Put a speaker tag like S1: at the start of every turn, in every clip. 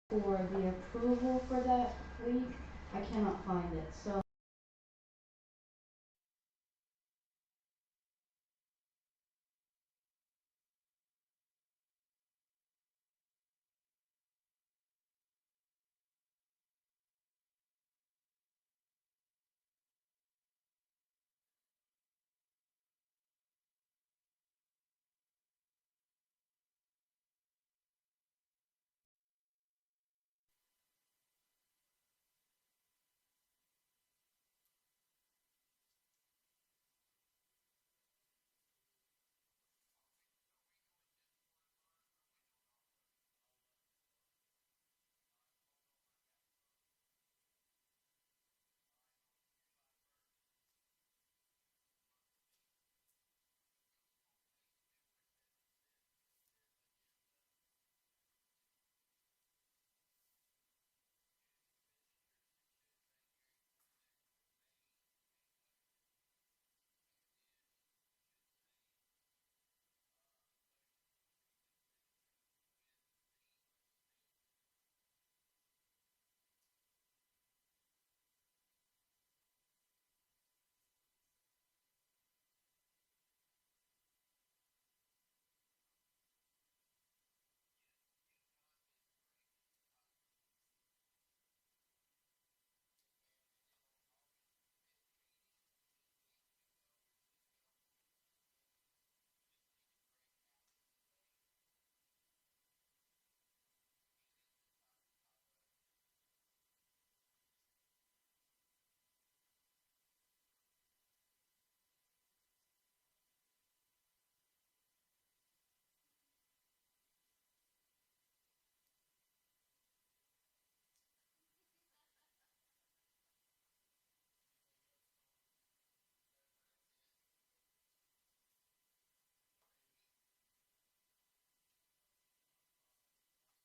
S1: for the approval for that week, I cannot find it, so.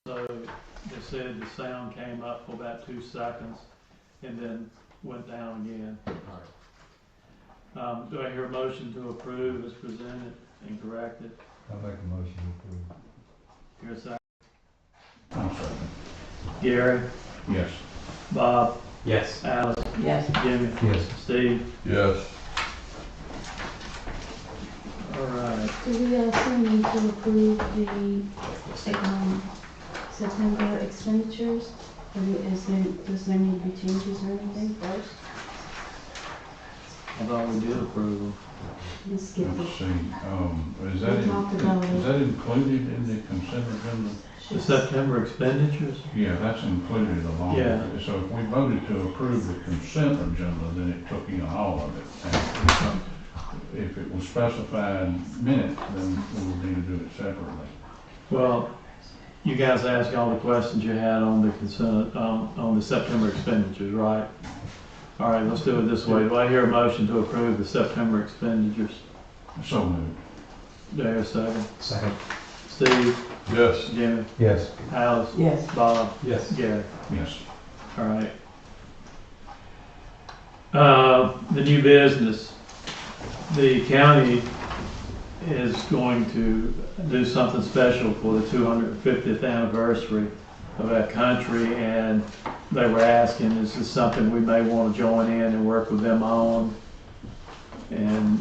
S2: So they said the sound came up for about 2 seconds and then went down again. Do I hear a motion to approve as presented and corrected?
S3: I'll make a motion to approve.
S2: Hear a second?
S4: I'll second.
S2: Gary,
S4: Yes.
S2: Bob,
S5: Yes.
S2: Alice,
S5: Yes.
S2: Jimmy,
S3: Yes.
S2: Steve.
S4: Yes.
S2: All right.
S1: Do we also need to approve the, September expenditures? Or does there need to be changes or anything first?
S2: I thought we did approve them.
S1: Let's skip
S4: Let's
S1: it.
S4: see, is
S1: We talked about it.
S4: that included in the consent agenda?
S2: The September expenditures?
S4: Yeah, that's included along with
S2: Yeah.
S4: it. So if we voted to approve the consent agenda, then it took in all of it. And if it was specified minutes, then we would need to do it separately.
S2: Well, you guys asked all the questions you had on the consent, on the September expenditures, right? All right, let's do it this way. Do I hear a motion to approve the September expenditures?
S4: So moved.
S2: Do I hear a second?
S5: Second.
S2: Steve,
S4: Yes.
S2: Jimmy,
S3: Yes.
S2: Alice,
S5: Yes.
S2: Bob,
S5: Yes.
S2: Gary.
S4: Yes.
S2: All right. The new business. The county is going to do something special for the 250th anniversary of that country, and they were asking, is this something we may want to join in and work with them on? And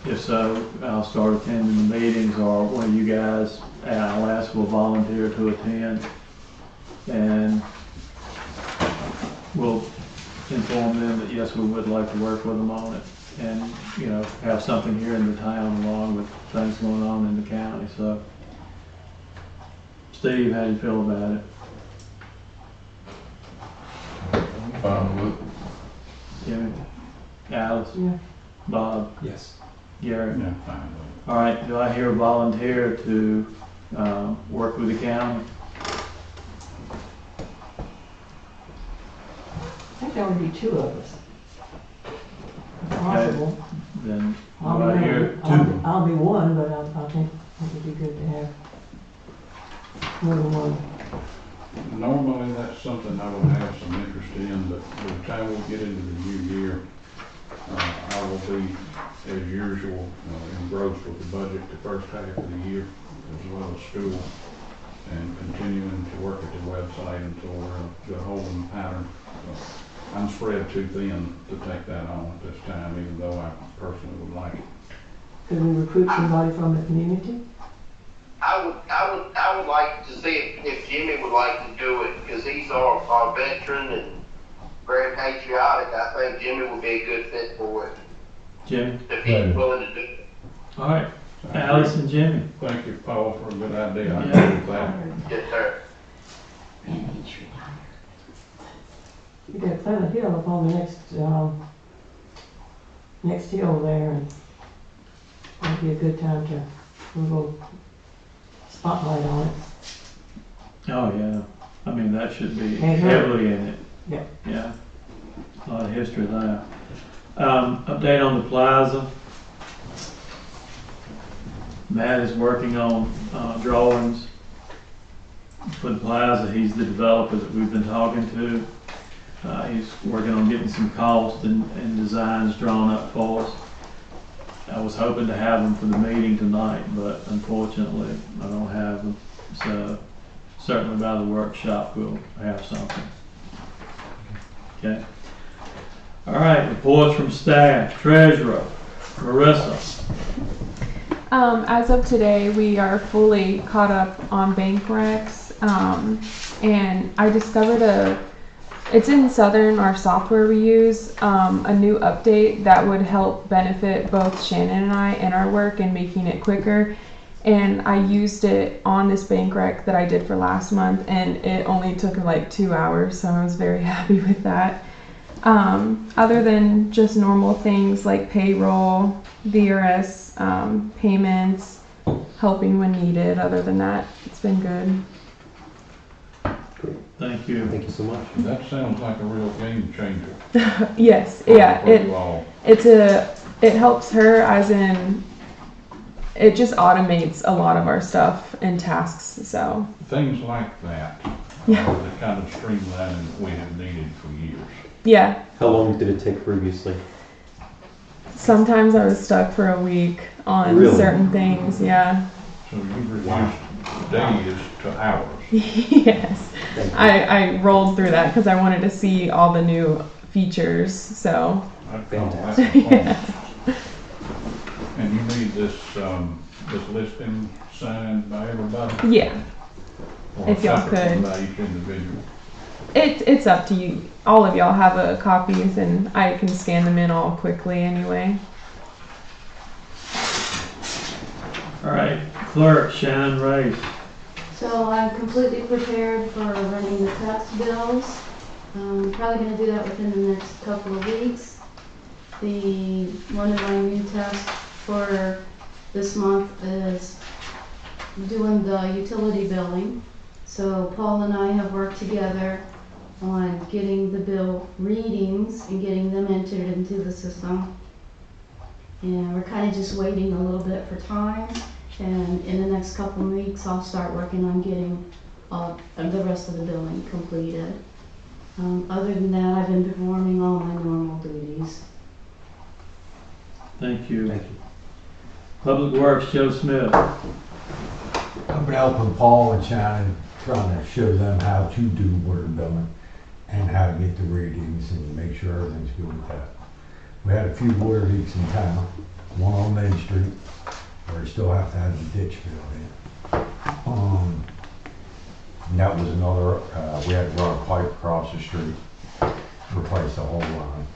S2: if so, I'll start attending the meetings, or one of you guys, I'll ask for a volunteer to attend. And we'll inform them that yes, we would like to work with them on it, and have something here in the town along with things going on in the county. So, Steve, how do you feel about it? Jimmy, Alice,
S5: Yeah.
S2: Bob,
S5: Yes.
S2: Gary.
S4: Yeah, fine with
S2: All right. Do I hear a volunteer to work with the county?
S5: I think there would be two of us. If possible.
S2: Then do
S5: I'll
S2: I
S5: be
S2: hear
S5: one.
S2: two?
S5: I'll be one, but I think it would be good to have more than one.
S4: it. Normally, that's something I would have some interest in, but by the time we get into the new year, I will be, as usual, engrossed with the budget the first half of the year, as well as school, and continuing to work at website until we're a holding pattern. So I'm spread too thin to take that on at this time, even though I personally would like it.
S5: Could we recruit somebody from the community?
S6: I would like to see if Jimmy would like to do it, because he's our veteran and very patriotic. I think Jimmy would be a good fit for it,
S2: Jimmy?
S6: if he's willing to do it.
S2: All right, Alice and Jimmy.
S4: Thank you, Paul, for a good idea. I
S2: Yeah.
S4: agree with that.
S6: Yes, sir.
S5: You could plant a hill up on the next hill there, and that'd be a good time to put a little spotlight on it.
S2: Oh, yeah. I mean, that should be
S5: And her.
S2: heavily in it.
S5: Yeah.
S2: Yeah. A lot of history there. Update on the plaza. Matt is working on drawings for the plaza. He's the developer that we've been talking to. He's working on getting some costs and designs drawn up for us. I was hoping to have them for the meeting tonight, but unfortunately I don't have them. So certainly by the workshop we'll have something. Okay. All right, reports from staff. Treasurer, Marissa.
S7: As of today, we are fully caught up on bank recs, and I discovered it's in Southern, our software we use, a new update that would help benefit both Shannon and I in our work and making it quicker. And I used it on this bank rec that I did for last month, and it only took like 2 hours, so I was very happy with that. Other than just normal things like payroll, VRS, payments, helping when needed, other than that, it's been good.
S2: Thank you.
S8: Thank you so much.
S4: That sounds like a real game changer.
S7: Yes, yeah,
S4: For you all.
S7: it helps her, as in it just automates a lot of our stuff and tasks, so
S4: Things like that.
S7: Yeah.
S4: The kind of streamlining that we have needed for years.
S7: yeah.
S8: How long did it take previously?
S7: Sometimes I was stuck for a week on
S8: Really?
S7: certain things, yeah.
S4: So you've reduced days to hours.
S7: Yes.
S8: Thank you.
S7: I rolled through that because I wanted to see all the new features, so
S4: I'd call that
S8: Fantastic.
S4: performance. And you need this listing signed by everybody?
S7: yeah.
S4: Or
S7: If y'all
S4: separately
S7: could.
S4: by each individual?
S7: It's up to you. All of y'all have copies, and I can scan them in all quickly anyway.
S2: All right, clerk, Shannon Rice.
S1: So I'm completely prepared for running the tax bills. Probably gonna do that within the next couple of weeks. One of my new tasks for this month is doing the utility billing. So Paul and I have worked together on getting the bill readings and getting them entered into the system. And we're kind of just waiting a little bit for time. And in the next couple of weeks, I'll start working on getting the rest of the billing completed. Other than that, I've been performing all my normal duties.
S2: Thank you.
S8: Thank you.
S2: Public Works, Joe Smith.
S3: I've been helping Paul and Shannon, trying to show them how to do water billing and how to get the readings and make sure everything's good with that. We had a few water leaks in town, one on Main Street, where we still have to have the ditch filled in. And that was another, we had to run a pipe across the street, replace the whole line.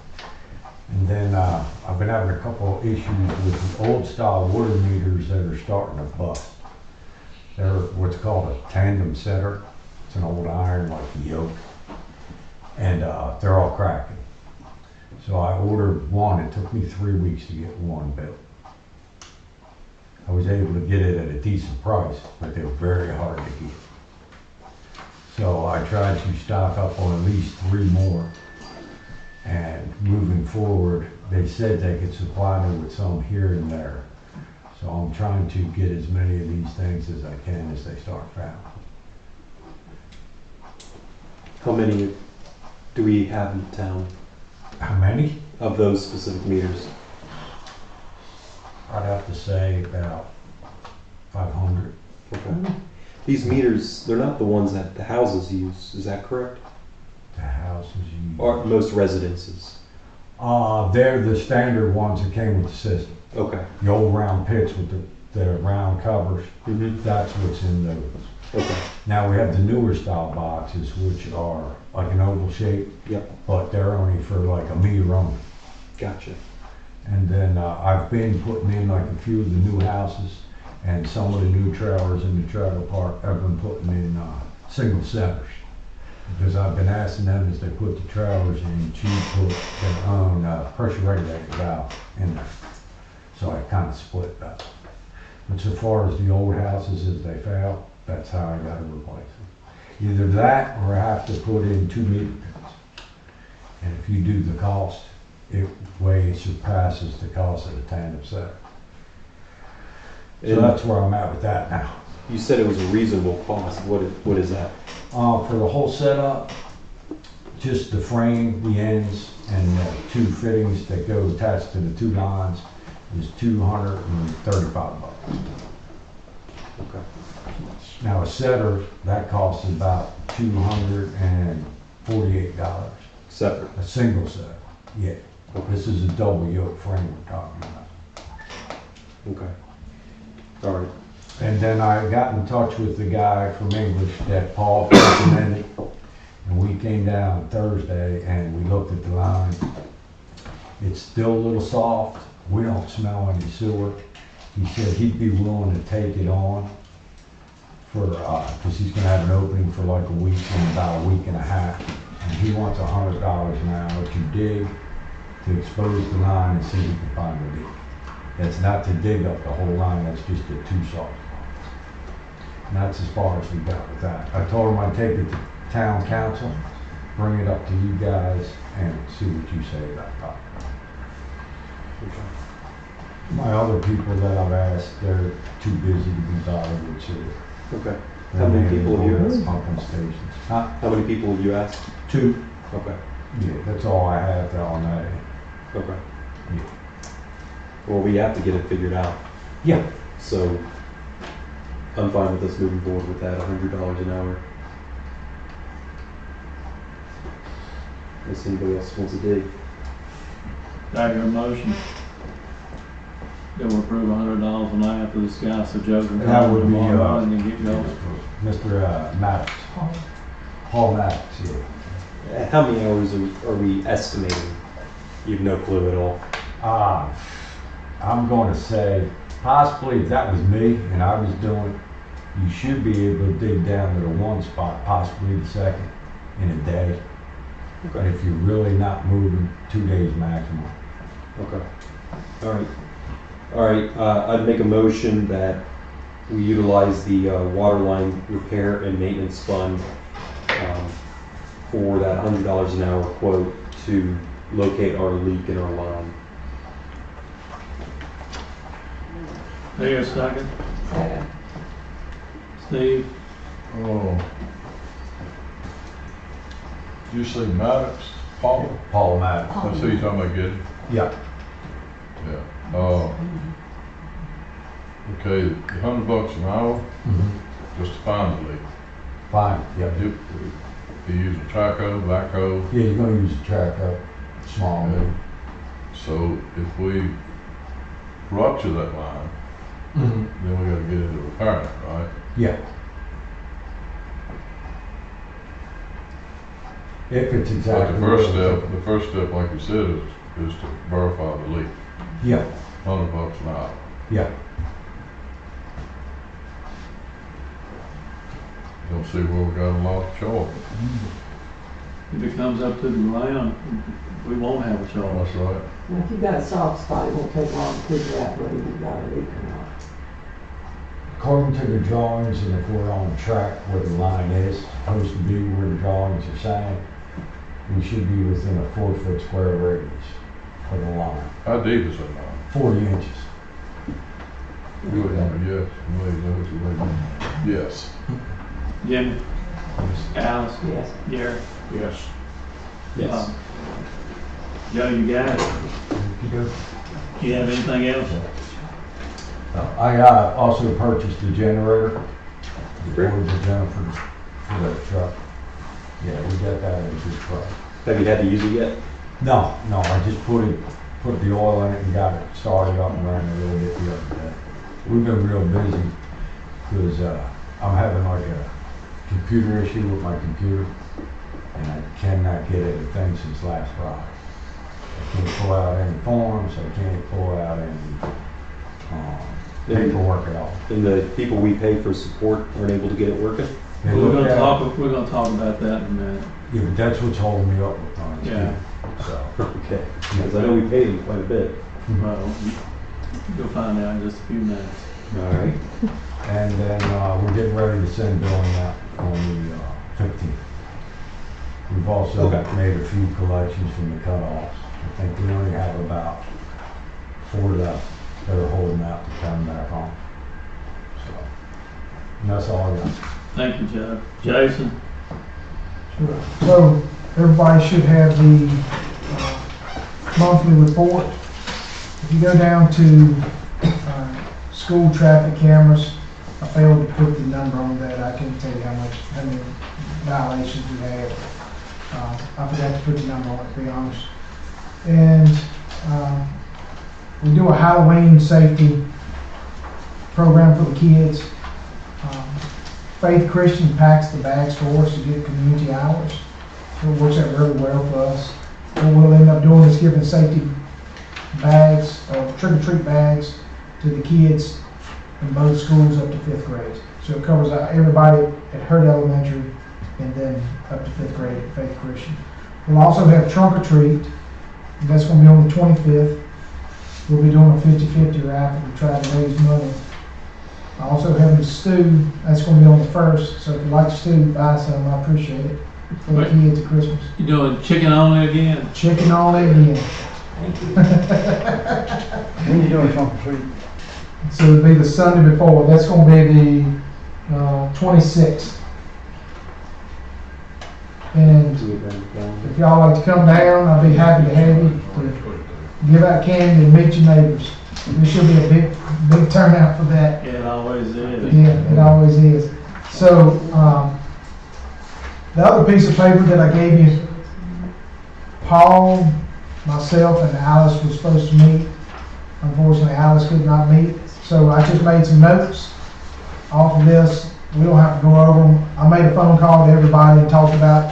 S3: And then I've been having a couple of issues with the old style water meters that are starting to bust. They're what's called a tandem setter. It's an old iron like a yoke. And they're all cracking. So I ordered one. It took me 3 weeks to get one built. I was able to get it at a decent price, but they were very hard to get. So I tried to stock up on at least 3 more. And moving forward, they said they could supply me with some here and there. So I'm trying to get as many of these things as I can as they start failing.
S8: How many do we have in town
S3: How many?
S8: of those specific meters?
S3: I'd have to say about 500.
S8: Okay. These meters, they're not the ones that the houses use, is that correct?
S3: The houses you.
S8: Or most residences?
S3: They're the standard ones that came with the system.
S8: Okay.
S3: The old round pits with the round covers,
S8: Mm-hmm.
S3: that's what's in those.
S8: Okay.
S3: Now we have the newer style boxes, which are like an oval shape,
S8: Yep.
S3: but they're only for like a meter only.
S8: Gotcha.
S3: And then I've been putting in like a few of the new houses, and some of the new trailers in the trailer park, I've been putting in single centers. Because I've been asking them as they put the trailers in, to put their own pressure regulator valve in there. So I kind of split that. But so far as the old houses as they fail, that's how I gotta replace them. Either that or I have to put in 2 meter pins. And if you do the cost, it way surpasses the cost of the tandem set. So
S8: And
S3: that's where I'm at with that now.
S8: you said it was a reasonable cost. What is that?
S3: For the whole setup, just the frame, the ends, and the 2 fittings that go attached to the 2 lines is $235.
S8: Okay.
S3: Now a setter, that costs about $248.
S8: Separate.
S3: A single setter, yeah. This is a double yoke frame we're talking about.
S8: Okay. All right.
S3: And then I got in touch with the guy from English that Paul recommended. And we came down Thursday and we looked at the line. It's still a little soft. We don't smell any sewer. He said he'd be willing to take it on for, cause he's gonna have an opening for like a week and about a week and a half. And he wants $100 an hour to dig, to expose the line and see if he can find a leak. That's not to dig up the whole line, that's just the 2 soft spots. And that's as far as we got with that. I told him I'd take it to town council, bring it up to you guys, and see what you say about that. My other people that I've asked, they're too busy to be bothered with sewer.
S8: Okay. How many people have you asked?
S3: Pumping stations. Huh?
S8: How many people have you asked?
S3: 2.
S8: Okay.
S3: Yeah, that's all I have on that end.
S8: Okay.
S3: Yeah.
S8: Well, we have to get it figured out.
S3: Yeah.
S8: So I'm fine with us moving forward with that, $100 an hour. Unless anybody else wants to dig.
S2: Do I hear a motion? That will approve $100 an hour for this guy, so Joe can
S3: That
S2: call him
S3: would be,
S2: tomorrow morning and get going.
S3: Mr. Maddox. Paul Maddox, yeah.
S8: How many hours are we estimating? You have no clue at all.
S3: I'm going to say, possibly if that was me and I was doing it, you should be able to dig down to the 1 spot, possibly the 2nd, in a day. But if you're really not moving, 2 days maximum.
S8: Okay. All right. All right. I'd make a motion that we utilize the water line repair and maintenance fund for that $100 an hour quote to locate our leak in our line.
S2: Here, second.
S5: Second.
S2: Steve?
S9: Oh. Did you say Maddox, Paul?
S3: Paul Maddox.
S9: That's who you talking about getting?
S3: Yeah.
S9: Yeah. Okay, $100 an hour, just to find the leak.
S3: Fine, yeah.
S9: You use a traco, backhoe,
S3: Yeah, you're gonna use a track up, small move.
S9: so if we rupture that line, then we gotta get into repairing it, right?
S3: Yeah. If it's
S9: But
S3: exactly.
S9: the first step, like you said, is to verify the leak.
S3: Yeah,
S9: $100 an hour.
S3: yeah.
S9: Don't see where we got a lot of choice.
S2: If it comes up to the ground, we won't have a charge.
S9: That's right.
S5: Now, if you've got a soft spot, it won't take long to figure out whether you've got a leak or not.
S3: According to the drawings, and if we're on track where the line is supposed to be, where the drawings are saying, we should be within a 4-foot square radius of the line.
S9: How deep is that line?
S3: 40 inches.
S9: Good, yes, yes.
S2: Jimmy? Alice?
S5: Yes.
S2: Gary?
S4: Yes.
S8: Yes.
S2: Joe, you got it? You have anything else?
S3: I also purchased a generator
S8: Great.
S3: Ford to Jennifer's for that truck. Yeah, we got that in a good truck.
S8: Have you had to use it yet?
S3: No, I just put the oil in it and got it started up and running a little bit the other day. We've been real busy because I'm having like a computer issue with my computer and I cannot get everything since last Friday. I can't pull out any forms, I can't pull out any paperwork at all.
S8: And the people we pay for support aren't able to get it working?
S3: They
S2: We're
S3: look
S2: gonna
S3: at it-
S2: talk, we're gonna talk about that in a minute.
S3: Yeah, but that's what's holding me up with on it.
S2: Yeah.
S3: So,
S8: Okay, because I know we pay them quite a bit.
S2: Well, you'll find out in just a few minutes.
S8: All right.
S3: and then we're getting ready to send billing out on the 15th. We've also
S8: Okay.
S3: made a few collections from the cutoffs. I think we only have about 4 left that are holding out to come back on. So, and that's all I got.
S2: Thank you, Jeff. Jason?
S10: Sure. So everybody should have the monthly report. If you go down to school traffic cameras, I failed to put the number on that. I can't tell you how many violations we had. I forgot to put the number on it, to be honest. And we do a Halloween safety program for the kids. Faith Christian packs the bags for us to get community hours. So it works out really well for us. What we'll end up doing is giving safety bags, or trick-or-treat bags, to the kids in both schools up to 5th grade. So it covers everybody at Hurt Elementary and then up to 5th grade at Faith Christian. We'll also have trunk or treat. That's going to be on the 25th. We'll be doing a 50-50 raffle to try to raise money. I also have the stew. That's going to be on the 1st. So if you like stew, buy some. I appreciate it. For the kids at Christmas.
S2: You doing chicken only again?
S10: Chicken all in again.
S11: When you doing trunk or treat?
S10: So it'll be the Sunday before. That's going to be the 26th. And if y'all like to come down, I'll be happy to have you to give out candy and meet your neighbors. There should be a big turnout for that.
S2: Yeah, it always is.
S10: Yeah, it always is. So the other piece of paper that I gave you, Paul, myself, and Alice was supposed to meet. Unfortunately, Alice could not meet. So I just made some notes off of this. We don't have to go over them. I made a phone call to everybody and talked about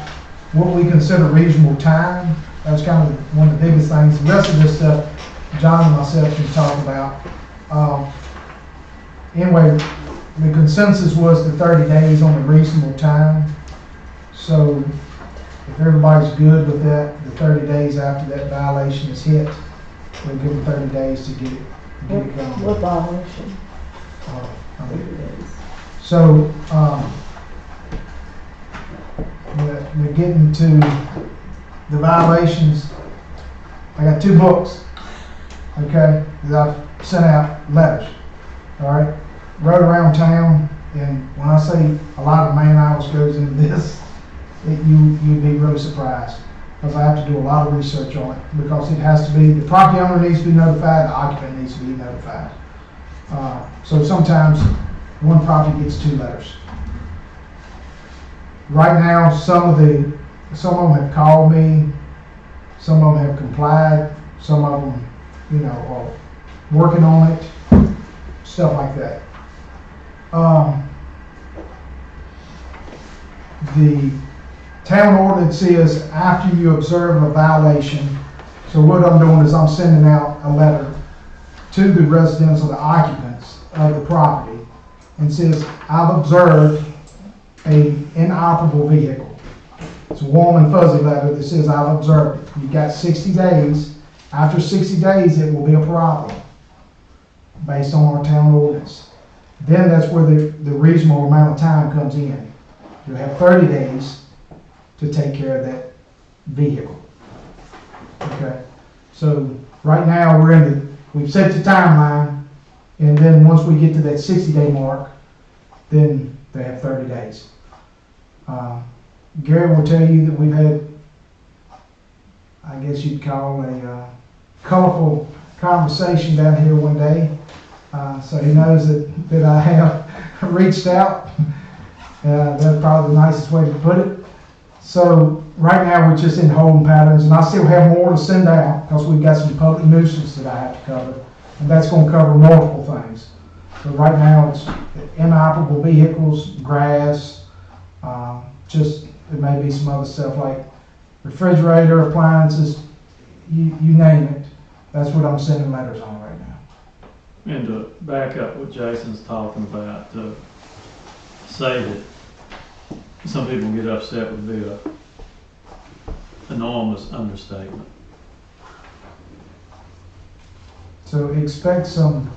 S10: what we consider reasonable time. That was kind of one of the biggest things. The rest of this stuff, John and myself can talk about. Anyway, the consensus was the 30 days on the reasonable time. So if everybody's good with that, the 30 days after that violation is hit, we'll give them 30 days to get it going.
S5: What violation?
S10: So, we're getting to the violations. I got 2 books, okay, that I've sent out letters, all right? Rode around town, and when I say a lot of man hours goes into this, you'd be really surprised, because I have to do a lot of research on it, because it has to be, the property owner needs to be notified, the occupant needs to be notified. So sometimes one property gets 2 letters. Right now, some of them have called me, some of them have complied, some of them, are working on it, stuff like that. The town ordinance says after you observe a violation, so what I'm doing is I'm sending out a letter to the residents or the occupants of the property and says, I've observed an inoperable vehicle. It's a warm and fuzzy letter that says I've observed it. You've got 60 days. After 60 days, it will be a problem based on our town ordinance. Then that's where the reasonable amount of time comes in. You have 30 days to take care of that vehicle. Okay, so right now we've set the timeline, and then once we get to that 60-day mark, then they have 30 days. Gary will tell you that we've had, I guess you'd call a colorful conversation down here one day. So he knows that I have reached out That's probably the nicest way to put it. So right now, we're just in holding patterns, and I still have more to send out because we've got some public nuisance that I have to cover, and that's going to cover multiple things. So right now, it's inoperable vehicles, grass, just there may be some other stuff like refrigerator, appliances, you name it. That's what I'm sending letters on right now.
S2: And to back up what Jason's talking about, to say that some people get upset would be a enormous understatement.
S10: So expect some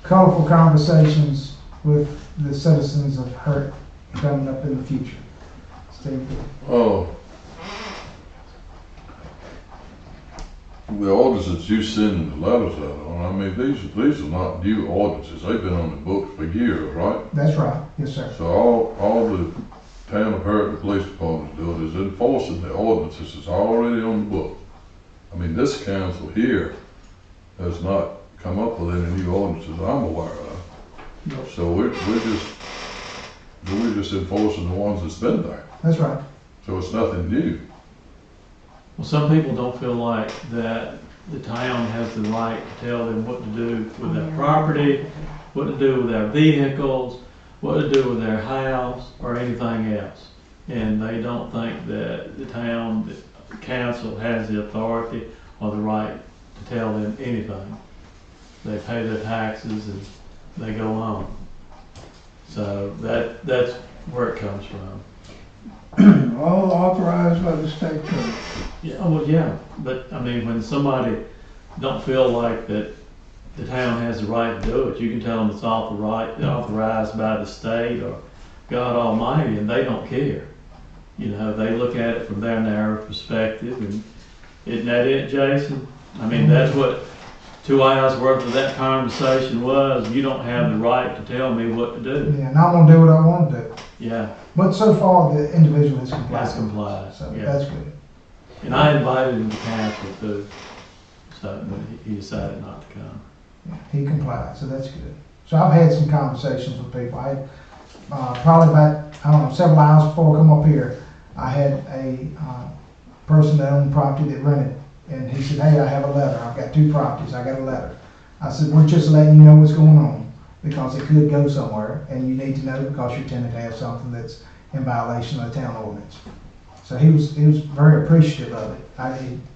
S10: colorful conversations with the citizens of Hurt coming up in the future. Stay tuned.
S9: Oh. The ordinances you send the letters out on, I mean, these are not new ordinances. They've been on the books for years, right?
S10: That's right. Yes, sir.
S9: So all the town of Hurt, the police department's doing is enforcing the ordinances that's already on the book. I mean, this council here has not come up with any new ordinances I'm aware of.
S2: No.
S9: So we're just enforcing the ones that's been there.
S10: That's right.
S9: So it's nothing new.
S2: Well, some people don't feel like that the town has the right to tell them what to do with their property, what to do with their vehicles, what to do with their house, or anything else. And they don't think that the town, the council has the authority or the right to tell them anything. They pay their taxes and they go on. So that's where it comes from.
S11: All authorized by the state code.
S2: Yeah, well, yeah, but I mean, when somebody don't feel like that the town has the right to do it, you can tell them it's authorized by the state or God Almighty, and they don't care. You know, they look at it from their narrow perspective, and isn't that it, Jason? I mean, that's what 2 hours worth of that conversation was. You don't have the right to tell me what to do.
S10: Yeah, and I'm gonna do what I want to do.
S2: Yeah,
S10: But so far, the individual has complied.
S2: that's complied.
S10: So
S2: Yeah.
S10: that's good.
S2: And I invited him to council too, so but he decided not to come.
S10: Yeah, he complied, so that's good. So I've had some conversations with people. I had, probably about, I don't know, several hours before I come up here, I had a person that owned property that rented, and he said, hey, I have a letter. I've got 2 properties. I got a letter. I said, we're just letting you know what's going on because it could go somewhere, and you need to know because your tenant has something that's in violation of the town ordinance. So he was very appreciative of it.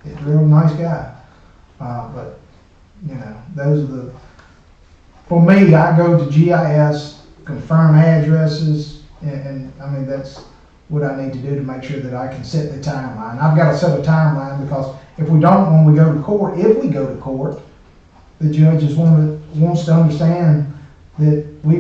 S10: He's a real nice guy. But, you know, those are for me, I go to GIS, confirm addresses, and I mean, that's what I need to do to make sure that I can set the timeline. I've got to set a timeline because if we don't, when we go to court, the judges wants to understand that we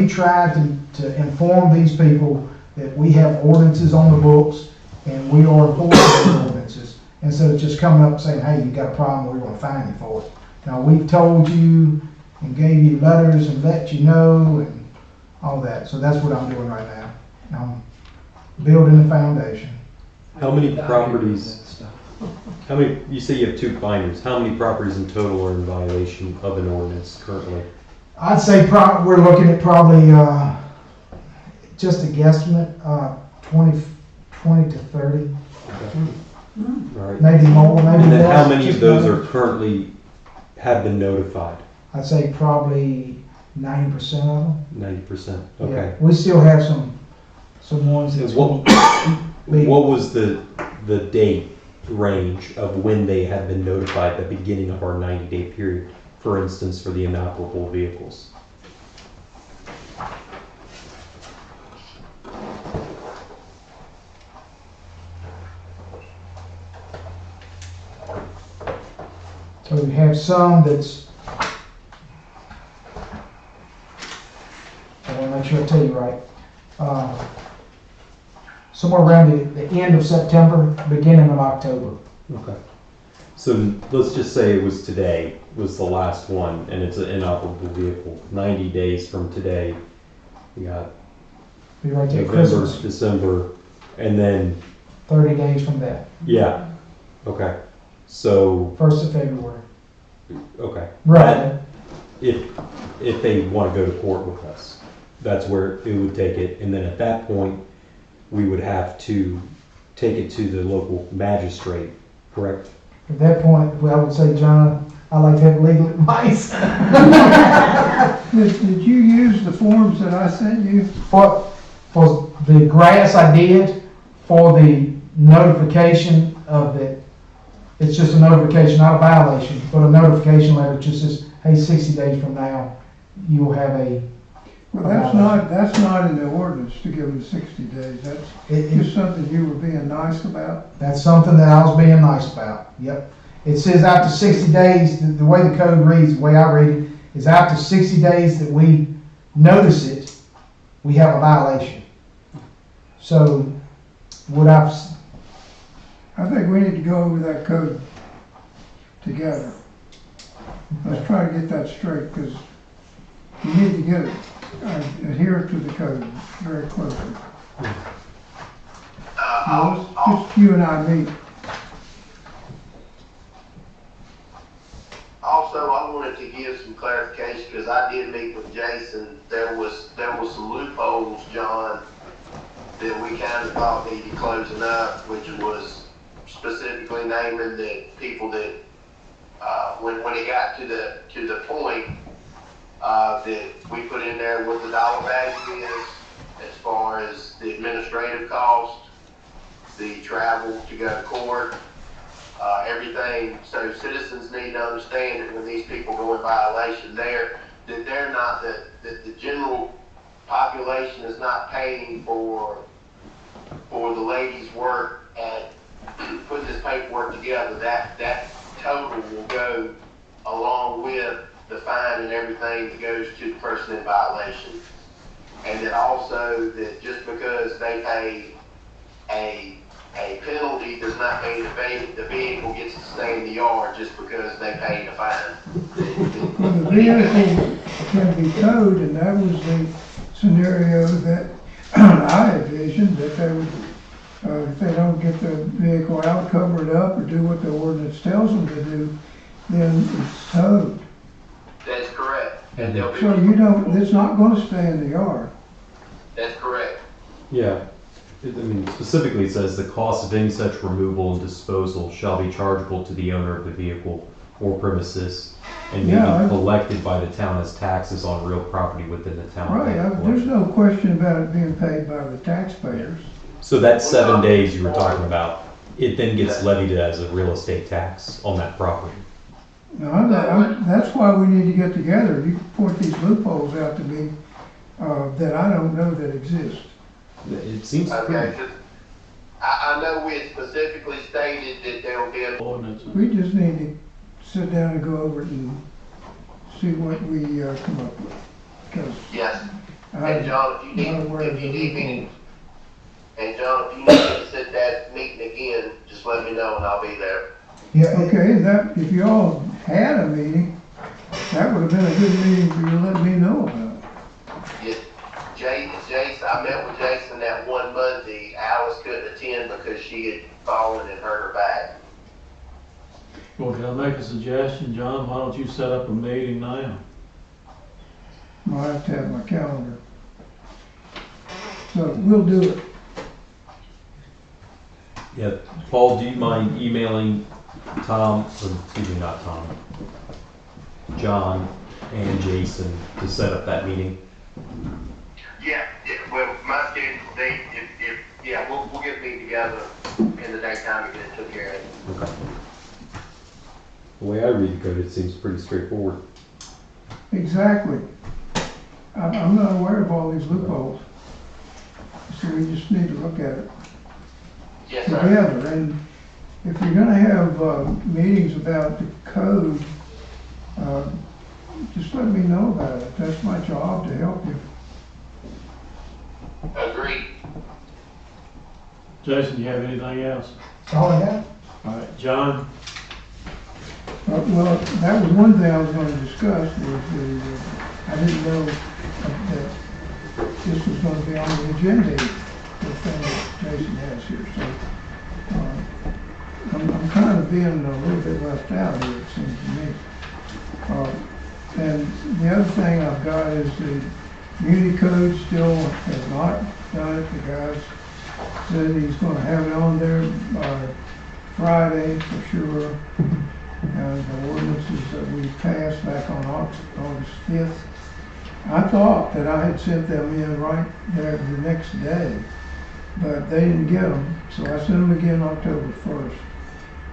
S10: try to inform these people that we have ordinances on the books and we are enforcing those ordinances. Instead of just coming up and saying, hey, you got a problem, we're going to fine you for it. Now, we've told you and gave you letters and let you know and all that. So that's what I'm doing right now. I'm building the foundation.
S8: How many properties, you say you have 2 binders, how many properties in total are in violation of an ordinance currently?
S10: I'd say we're looking at probably, just a guesstimate, 20 to 30,
S8: All right.
S10: maybe more, maybe
S8: And then
S10: less.
S8: how many of
S10: just
S8: those
S10: maybe.
S8: are currently, have been notified?
S10: I'd say probably 90% of them.
S8: 90%,
S10: Yeah.
S8: okay.
S10: We still have some ones that's
S8: What,
S10: be,
S8: what was the date range of when they had been notified, the beginning of our 90-day period, for instance, for the inoperable vehicles?
S10: so we have some that's, I want to make sure I tell you right. Somewhere around the end of September, beginning of October.
S8: Okay. So let's just say it was today, was the last one, and it's an inoperable vehicle. 90 days from today, we got
S10: Be right there,
S8: November,
S10: Christmas,
S8: December, and then,
S10: 30 days from that,
S8: yeah, okay. So,
S10: 1st of February.
S8: okay.
S10: Right.
S8: If they want to go to court with us. that's where it would take it. And then at that point, we would have to take it to the local magistrate, correct?
S10: At that point, well, I would say, John, I like to have legal advice.
S11: Did you use the forms that I sent you?
S10: For the grass, I did. For the notification of the, it's just a notification, not a violation, but a notification letter that just says, hey, 60 days from now, you will have a.
S11: Well, that's not in the ordinance to give them 60 days. That's just something you were being nice about.
S10: That's something that I was being nice about. Yep. It says after 60 days, the way the code reads, the way I read it, is after 60 days that we notice it, we have a violation. So,
S11: I think we need to go over that code together. Let's try to get that straight, because you need to get it, adhere to the code very closely. Just you and I meet.
S6: Also, I wanted to give some clarification, because I did meet with Jason. There was some loopholes, John, that we kind of thought needed closing up, which was specifically naming the people that, when it got to the point, that we put in there what the dollar value is, as far as the administrative cost, the travel to go to court, everything. So citizens need to understand that when these people go in violation there, that they're not, that the general population is not paying for the lady's work at putting this paperwork together. That total will go along with the fine and everything that goes to the person in violation. And that also, that just because they pay a penalty does not mean the vehicle gets to stay in the yard just because they paid a fine.
S11: Well, the vehicle can be towed, and that was the scenario that I envisioned, that they would, if they don't get the vehicle out, cover it up, or do what the ordinance tells them to do, then it's towed.
S6: That's correct. And they'll be
S11: So it's not gonna stay in the yard.
S6: That's correct.
S8: Yeah. Specifically it says the cost of any such removal and disposal shall be chargeable to the owner of the vehicle or premises and may be collected by the town as taxes on real property within the town.
S11: Right, there's no question about it being paid by the taxpayers.
S8: So that 7 days you were talking about, it then gets levied as a real estate tax on that property.
S11: No, that's why we need to get together. You point these loopholes out to me that I don't know that exist.
S8: It seems
S6: okay, because I know we had specifically stated that there will be an
S2: ordinance.
S11: We just need to sit down and go over it and see what we come up with. Because
S6: yes.
S11: I'm
S6: And John, if you need me, and John, if you need me to sit that meeting again, just let me know and I'll be there.
S10: Yeah.
S11: Okay, if you all had a meeting, that would have been a good meeting for you to let me know about.
S6: Yes. Jason, I met with Jason that one Monday. Alice couldn't attend because she had fallen and hurt her back.
S2: Well, can I make a suggestion, John? Why don't you set up a meeting now?
S11: I have to have my calendar. So we'll do it.
S8: Yeah, Paul, do you mind emailing Tom, or excuse me, not Tom, John and Jason to set up that meeting?
S6: Yeah, well, my schedule, we'll get a meeting together in the daytime to get it took care of.
S8: Okay. The way I read the code, it seems pretty straightforward.
S11: Exactly. I'm not aware of all these loopholes. So we just need to look at it
S6: Yes, sir.
S11: together. And if you're gonna have meetings about the code, just let me know about it. That's my job, to help you.
S6: Agreed.
S2: Jason, do you have anything else?
S10: That's all I have.
S2: All right, John?
S11: Well, that was one thing I was gonna discuss, was I didn't know that this was gonna be on the agenda, the thing that Jason has here, so, I'm kind of being a little bit left out here, it seems to me. And the other thing I've got is the Community Code still has not done it. The guys said he's gonna have it on there by Friday for sure. The ordinances that we passed back on August 5th. I thought that I had sent them in right there the next day, but they didn't get them, so I sent them again October 1st,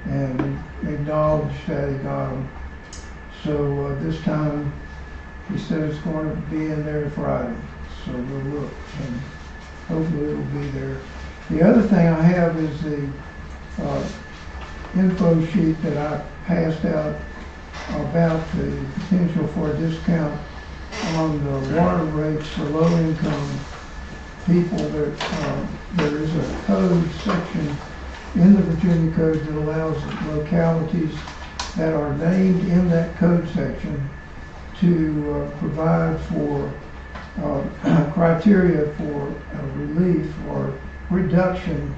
S11: and he acknowledged that he got them. So this time, he said it's going to be in there Friday, so we'll look, and hopefully it'll be there. The other thing I have is the info sheet that I passed out about the potential for a discount on the water rates for low-income people. That there is a code section in the Virginia Code that allows localities that are named in that code section to provide for criteria for relief or reduction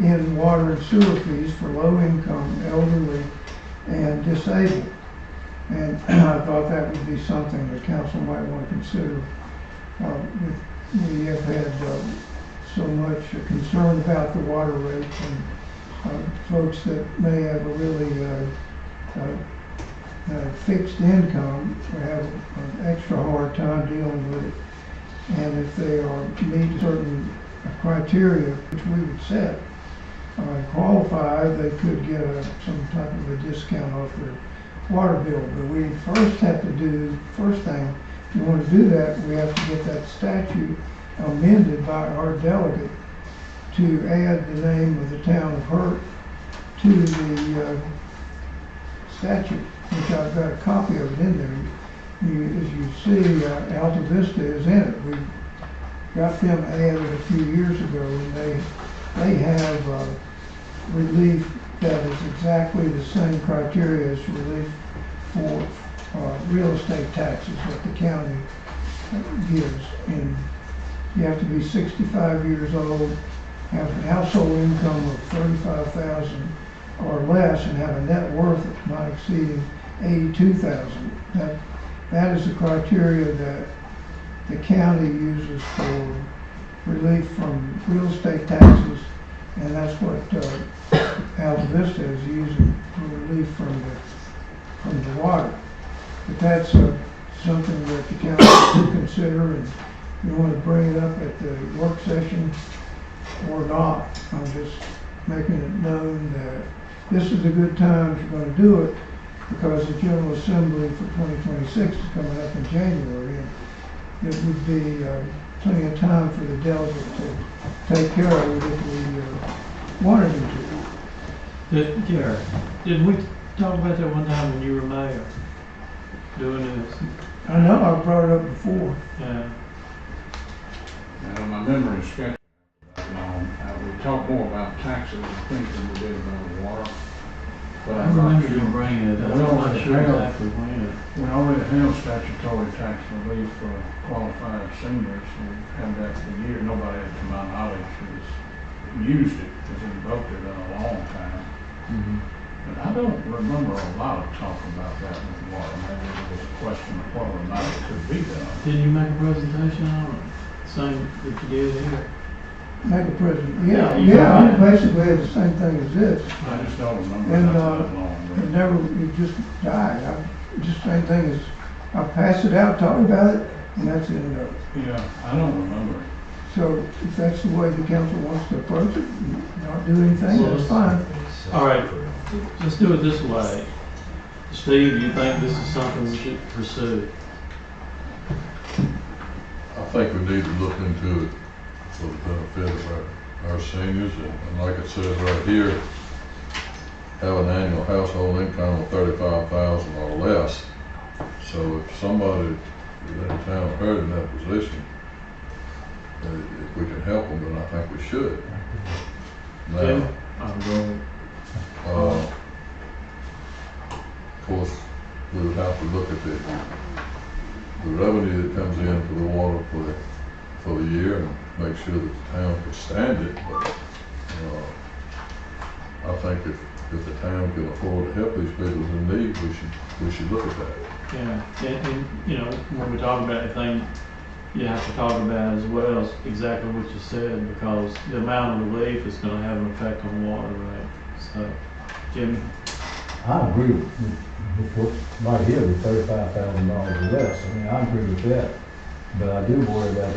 S11: in water and sewer fees for low-income, elderly, and disabled. And I thought that would be something the council might want to consider. We have had so much concern about the water rates, and folks that may have a really fixed income have an extra hard time dealing with it. And if they meet certain criteria, which we would set, qualify, they could get some type of a discount off their water bill. But we first have to do, first thing, if you want to do that, we have to get that statute amended by our delegate to add the name of the town of Hurt to the statute, which I've got a copy of it in there. As you see, Alta Vista is in it. We got them added a few years ago, and they have relief that is exactly the same criteria as relief for real estate taxes that the county gives. And you have to be 65 years old, have a household income of $35,000 or less, and have a net worth not exceeding $82,000. That is the criteria that the county uses for relief from real estate taxes, and that's what Alta Vista is using for relief from the water. But that's something that the county should consider, and you want to bring it up at the work session or not. I'm just making it known that this is a good time if you're going to do it, because the General Assembly for 2026 is coming up in January, and it would be plenty of time for the delegate to take care of it if we wanted him to.
S2: Gary, did we talk about that one time when you were mayor? Doing this?
S11: I know I brought it up before.
S2: Yeah.
S4: Now, my memory is sketchy. We talked more about taxes, I think, than we did about water. But
S2: I remember you bringing it up.
S4: We already
S2: I'm not sure
S4: have-
S2: exactly when.
S4: We already have statutory tax relief for qualified seniors. We've had that for years. Nobody, to my knowledge, has used it, has invoked it in a long time.
S2: Mm-hmm.
S4: But I don't remember a lot of talk about that with water. Maybe it was a question of whether or not it could be done.
S2: Didn't you make a presentation on it? Same that you did here?
S11: Make a president.
S2: Yeah, you
S11: Yeah,
S2: got it.
S11: basically it's the same thing as this.
S4: I just don't remember
S11: And,
S4: that long.
S11: It never, it just died. Just same thing as, I pass it out, talk about it, and that's the end of it.
S4: Yeah, I don't remember it.
S11: So if that's the way the council wants to approach it, not do anything, that's fine.
S2: All right, let's do it this way. Steve, do you think this is something we should pursue?
S9: I think we need to look into it for the benefit of our seniors, and like it says right here, have an annual household income of $35,000 or less. So if somebody in the town of Hurt in that position, if we can help them, then I think we should.
S2: Tim?
S9: Now,
S2: I'm going.
S9: of course, we would have to look at the revenue that comes in for the water for the year and make sure that the town can stand it. But I think if the town can afford to help these people in need, we should look at that.
S2: Yeah, and you know, when we talk about anything you have to talk about as well is exactly what you said, because the amount of relief is gonna have an effect on water rate. So, Jimmy?
S3: I agree with what's right here, the $35,000 or less. I mean, I agree with that. But I do worry about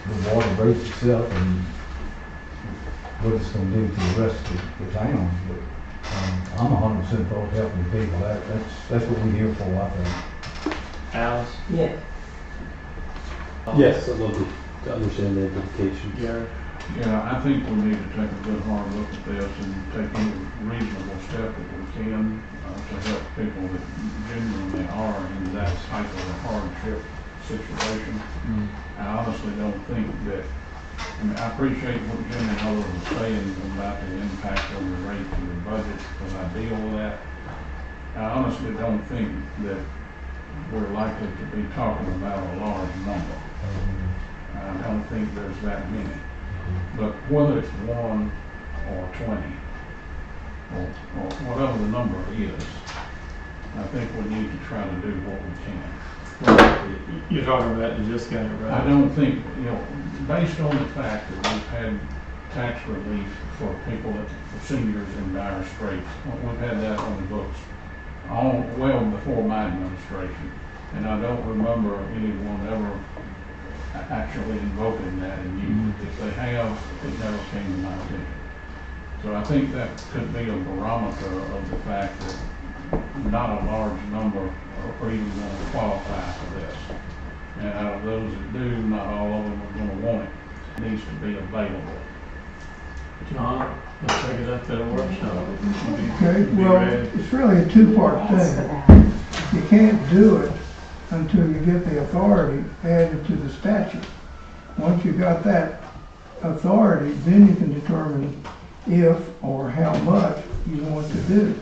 S3: the water rate itself and what it's gonna do to the rest of the town. But I'm 100% for helping people. That's what we're here for, I think.
S2: Alice?
S5: Yeah.
S8: Yes, I'd love to understand the implications.
S2: Gary?
S4: Yeah, I think we need to take a good hard look at this and take any reasonable step that we can to help people that genuinely are in that type of a hardship situation. I honestly don't think that, I mean, I appreciate what Jimmy Huller was saying about the impact on the rate to the budget, because I deal with that. I honestly don't think that we're likely to be talking about a large number. I don't think there's that many. But whether it's 1 or 20, or whatever the number is, I think we need to try to do what we can.
S2: You're talking about you just got it right.
S4: I don't think, based on the fact that we've had tax relief for people, for seniors in dire straits, we've had that on the books well before my administration. And I don't remember anyone ever actually invoking that and using it. If they have, it never came to my attention. So I think that could be a barometer of the fact that not a large number are even going to qualify for this. And out of those that do, not all of them are going to want it. It needs to be available.
S2: John, let's take it up to the workshop.
S11: Okay,
S2: Be
S11: well,
S2: ready.
S11: it's really a two-part thing. You can't do it until you get the authority added to the statute. Once you got that authority, then you can determine if or how much you want to do.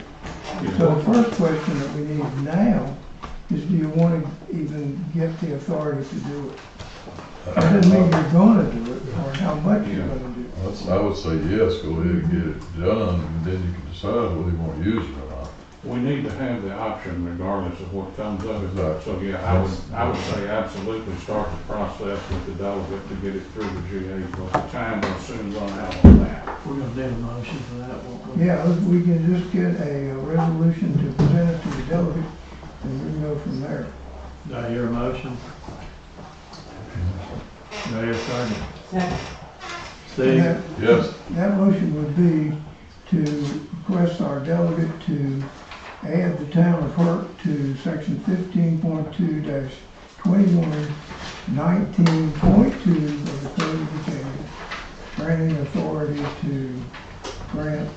S11: So the first question that we need now is, do you want to even get the authority to do it? That doesn't mean you're gonna do it, or how much you're gonna do it.
S9: I would say yes, go ahead and get it done, and then you can decide whether you want to use it or not.
S4: We need to have the option regardless of what comes of it.
S9: Exactly.
S4: So yeah, I would say absolutely start the process with the delegate to get it through the GA, but the time will soon run out on that.
S2: We're gonna do a motion for that, won't we?
S11: Yeah, we can just get a resolution to present it to the delegate, and we can go from there.
S2: Do I hear a motion? Do I hear a second?
S5: Second.
S2: Steve?
S11: And
S9: Yes.
S11: that motion would be to request our delegate to add the town of Hurt to section 15.2-2119.2 of the Code of Virginia, granting authority to grant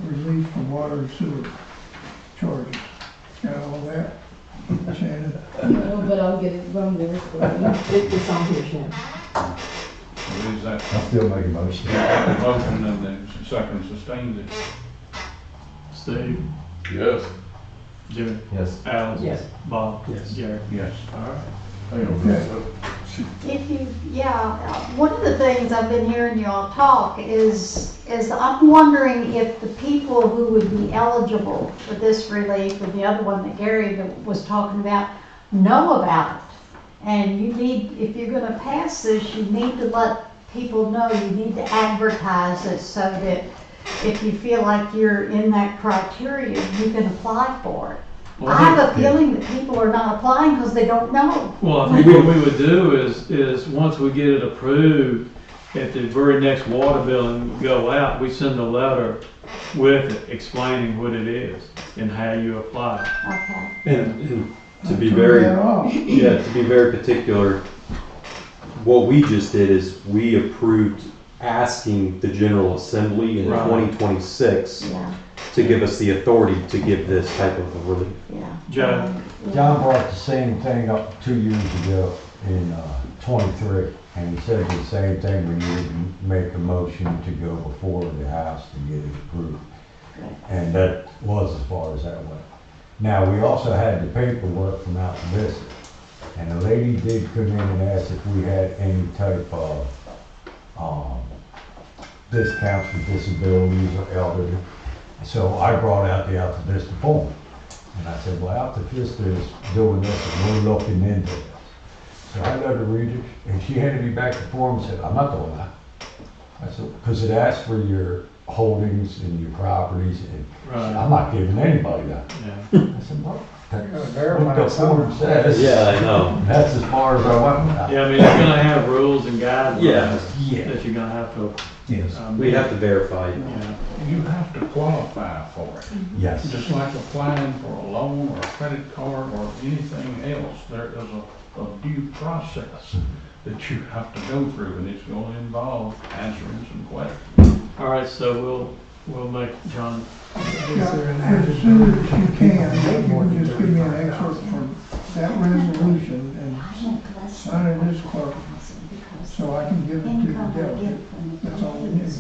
S11: relief from water and sewer charges. Got all that, Shannon?
S1: No, but I'll get it from there for you.
S5: It's on here, Shannon.
S4: So is that
S3: I'll still make a motion.
S4: the motion and the second sustains it?
S2: Steve?
S9: Yes.
S2: Jimmy?
S3: Yes.
S2: Alice?
S5: Yes.
S2: Bob?
S8: Yes.
S2: Gary?
S4: Yes.
S2: All right.
S9: Hang on,
S12: One of the things I've been hearing y'all talk is I'm wondering if the people who would be eligible for this relief, and the other one that Gary was talking about, know about it. And you need, if you're gonna pass this, you need to let people know, you need to advertise it so that if you feel like you're in that criteria, you can apply for it.
S2: Well,
S12: I have a feeling that people are not applying because they don't know.
S2: Well, I think what we would do is once we get it approved, at the very next water bill and go out, we send a letter with it explaining what it is and how you apply.
S12: Okay.
S8: And to be very, to be very particular, what we just did is we approved asking the General Assembly in
S2: Right.
S8: 2026
S12: Yeah,
S8: to give us the authority to give this type of a relief.
S12: yeah.
S2: Joe?
S3: John brought the same thing up 2 years ago in 23, and he said the same thing, we needed to make a motion to go before the House to get it approved. And that was as far as that went. Now, we also had the paperwork from Alta Vista, and the lady did come in and ask if we had any type of discounts for disabilities or elderly. So I brought out the Alta Vista form. And I said, well, Alta Vista is doing this and we're looking into this. So I let her read it, and she handed me back the form and said, I'm not doing that. I said, because it asks for your holdings and your properties, and
S2: Right.
S3: I'm not giving anybody that.
S2: Yeah.
S3: I said, well, that's
S11: gotta
S3: what
S11: verify
S3: the form says.
S8: Yeah, I know.
S3: That's as far as I went with that.
S2: Yeah, I mean, it's gonna have rules and guidelines.
S8: Yeah.
S3: Yeah.
S2: That you're gonna have to.
S3: Yes.
S8: We have to verify.
S2: Yeah.
S4: You have to qualify for it.
S3: Yes.
S4: Just like applying for a loan or a credit card or anything else, there is a due process that you have to go through, and it's going to involve answering some questions.
S2: All right, so we'll make John.
S11: As soon as you can, you can just give me an excerpt from that resolution and sign it as clerk, so I can give it to the delegate. That's all we need.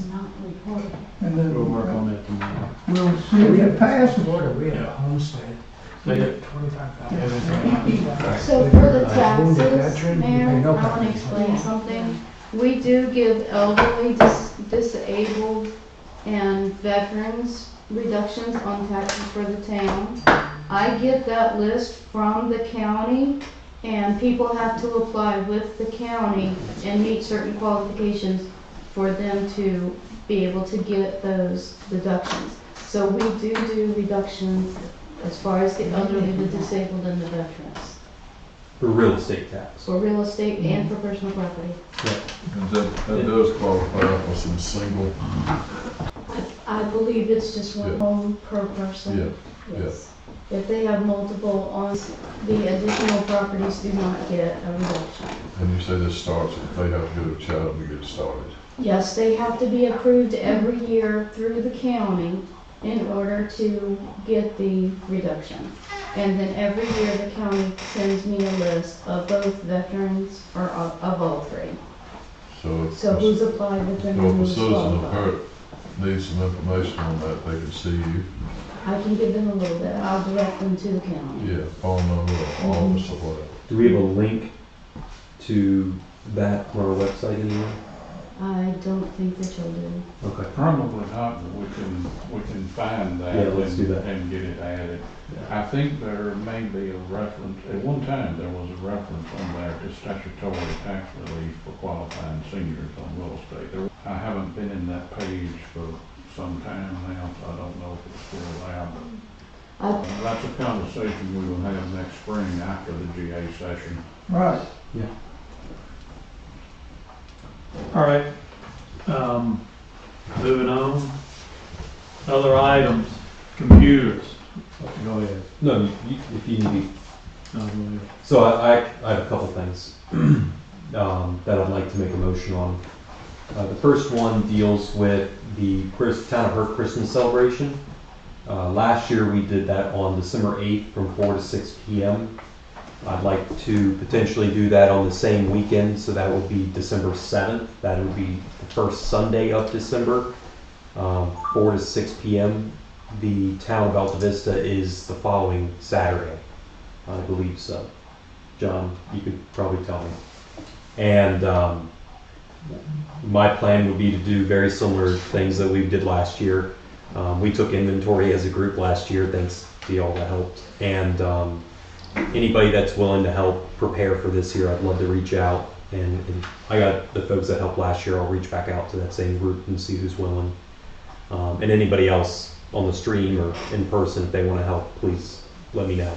S11: And then
S2: We'll work on that tomorrow.
S11: we'll see if it passes.
S13: We have
S2: Yeah.
S13: a homestead.
S2: So, yeah.
S13: 25,000.
S1: So for the
S13: Wounded
S1: taxes,
S13: veteran,
S1: Mayor,
S13: they know
S1: I want to explain something. We do give elderly, disabled, and veterans reductions on taxes for the town. I get that list from the county, and people have to apply with the county and meet certain qualifications for them to be able to get those deductions. So we do reductions as far as the elderly, the disabled, and the veterans,
S8: For real estate tax.
S1: for real estate and for personal property.
S9: And that does qualify for some single,
S1: I believe it's just one
S9: Yeah.
S1: home per person.
S9: Yeah,
S1: Yes. If they have multiple on, the additional properties do not get a reduction.
S9: and you say this starts, if they have to go to child to get it started.
S1: Yes, they have to be approved every year through the county in order to get the reduction. And then every year the county sends me a list of both veterans or of all three. So who's applied with them
S9: So
S1: and
S9: if a
S1: who's
S9: citizen of
S1: qualified.
S9: Hurt needs some information on that, they can see you.
S1: I can give them a little bit. I'll direct them to the county.
S9: Yeah, phone number or office or whatever.
S8: Do we have a link to that on our website anywhere?
S1: I don't think that you'll do.
S8: Okay.
S4: Probably not, but we can find that.
S8: Yeah, let's do that.
S4: And get it added. I think there may be a reference, at one time, there was a reference on there to statutory tax relief for qualifying seniors on real estate. I haven't been in that page for some time now, so I don't know if it's still there, but that's a conversation we will have next spring after the GA session.
S11: Right.
S2: All right. Moving on. Other items, computers. Go ahead.
S8: No, if you need.
S2: No, go ahead.
S8: So I have a couple things that I'd like to make a motion on. The first one deals with the Town of Hurt Christmas celebration. Last year we did that on December 8th from 4 to 6 p.m. I'd like to potentially do that on the same weekend, so that would be December 7th. That would be the first Sunday of December, 4 to 6 p.m. The town of Alta Vista is the following Saturday, I believe so. John, you could probably tell me. And my plan would be to do very similar things that we did last year. We took inventory as a group last year, thanks to y'all that helped. And anybody that's willing to help prepare for this year, I'd love to reach out. And I got the folks that helped last year, I'll reach back out to that same group and see who's willing. And anybody else on the stream or in person, if they want to help, please let me know.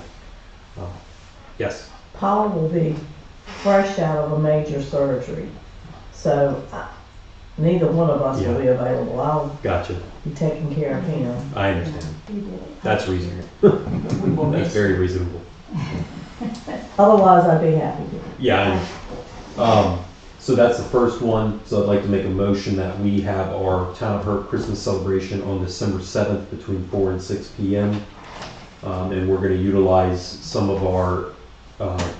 S8: Yes?
S5: Paul will be fresh out of a major surgery, so neither one of us will be available. I'll
S8: Gotcha.
S5: be taking care of him.
S8: I understand.
S1: You did it.
S8: That's reasonable. That's very reasonable.
S5: Otherwise, I'd be happy to.
S8: Yeah. So that's the first one. So I'd like to make a motion that we have our Town of Hurt Christmas celebration on December 7th between 4 and 6 p.m. And we're going to utilize some of our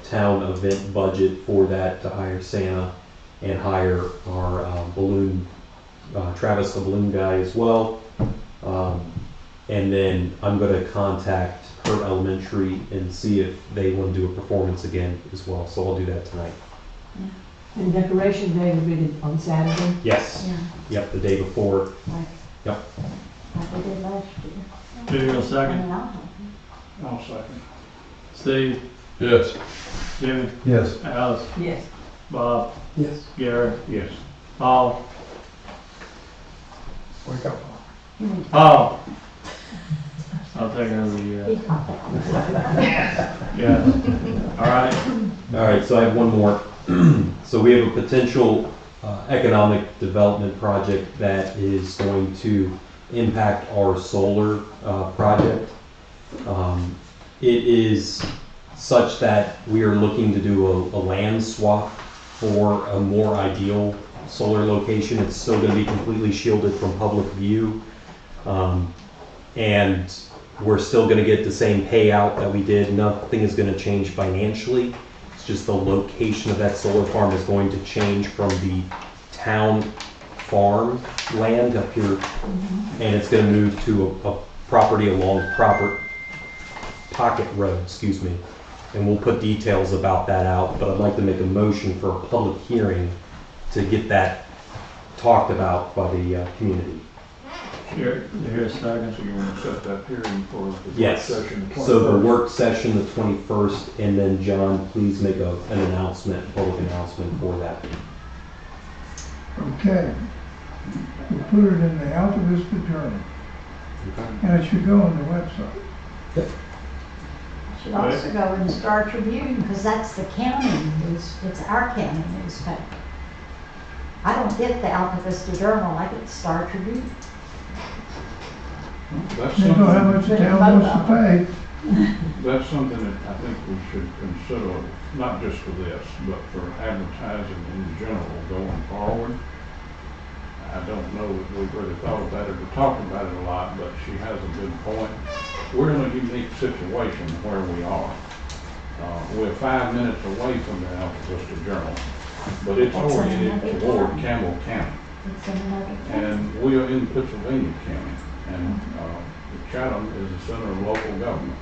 S8: town event budget for that to hire Santa and hire our balloon, Travis the balloon guy as well. And then I'm going to contact Hurt Elementary and see if they want to do a performance again as well. So I'll do that tonight.
S5: And Decoration Day will be on Saturday?
S8: Yes.
S1: Yeah,
S8: Yep, the day before.
S1: like we did last year.
S2: Do you a
S1: I
S2: second?
S1: mean,
S4: I'll second.
S2: Steve?
S9: Yes.
S2: Jimmy,
S3: Yes.
S2: Alice,
S5: Yes.
S2: Bob,
S11: Yes.
S2: Gary,
S4: Yes.
S2: Paul.
S11: Wake up.
S2: Paul. I'll take over the, yeah. All right.
S8: All right, so I have one more. So we have a potential economic development project that is going to impact our solar project. It is such that we are looking to do a land swap for a more ideal solar location. It's still going to be completely shielded from public view. And we're still going to get the same payout that we did. Nothing is going to change financially. It's just the location of that solar farm is going to change from the town farm land up here, and it's going to move to a property along Pocket Road, excuse me. And we'll put details about that out, but I'd like to make a motion for a public hearing to get that talked about by the community.
S2: Here a second.
S4: So you want to set that hearing for the work
S8: Yes.
S4: session? the
S8: So the
S4: 21st?
S8: work session, the 21st, and then John, please make an announcement, public announcement for that.
S11: Okay. We'll put it in the Alta Vista Journal, and it should go on the website.
S12: Should also go in Star Tribune, because that's the county news, it's our county newspaper. I don't get the Alta Vista Journal, I get the Star Tribune.
S4: That's
S11: They know how much the town wants to pay.
S4: That's something that I think we should consider, not just for this, but for advertising in general going forward. I don't know that we've really thought about it or talked about it a lot, but she has a good point. We're in a unique situation where we are. We're 5 minutes away from the Alta Vista Journal, but it's
S12: That's
S4: oriented
S12: another
S4: toward
S12: county.
S4: Campbell County.
S12: It's in another county.
S4: And we are in Pittsylvania County, and Chatham is the center of local government.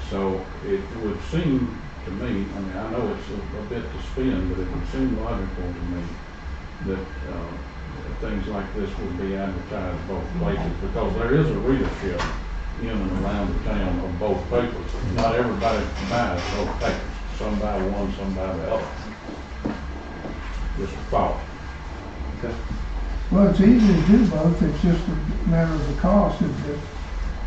S4: So it would seem to me, I mean, I know it's a bit to spin, but it would seem logical to me that things like this would be advertised both places, because there is a readership in and around the town of both papers. Not everybody buys both papers. Some buy one, some buy the other. Just a thought.
S11: Well, it's easy to do both, it's just a matter of the cost. It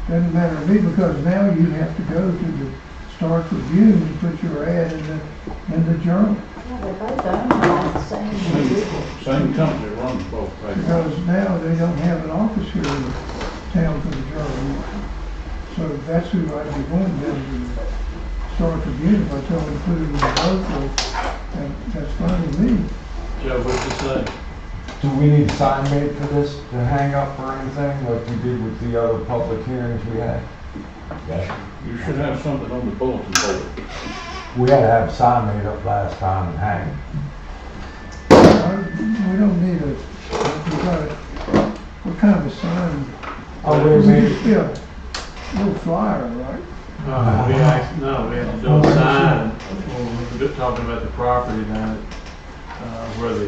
S11: doesn't matter to me, because now you have to go to the Star Tribune to put your ad in the journal.
S12: Yeah, they're both owned by the same individual.
S4: Same company runs both papers.
S11: Because now they don't have an office here in the town for the journal. So that's who I'd be going to, the Star Tribune. If I tell them to put it in the both, well, that's fine with me.
S2: Joe, what'd you say?
S3: Do we need a sign made for this to hang up or anything, like we did with the other public hearings we had? Yes.
S4: You should have something on the bulletin board.
S3: We had to have a sign made up last time and hang it.
S11: We don't need what kind of a sign?
S3: Oh,
S11: It
S3: we
S11: would
S3: made,
S11: just be a little flyer, right?
S2: We had to do a sign. We're talking about the property down where the.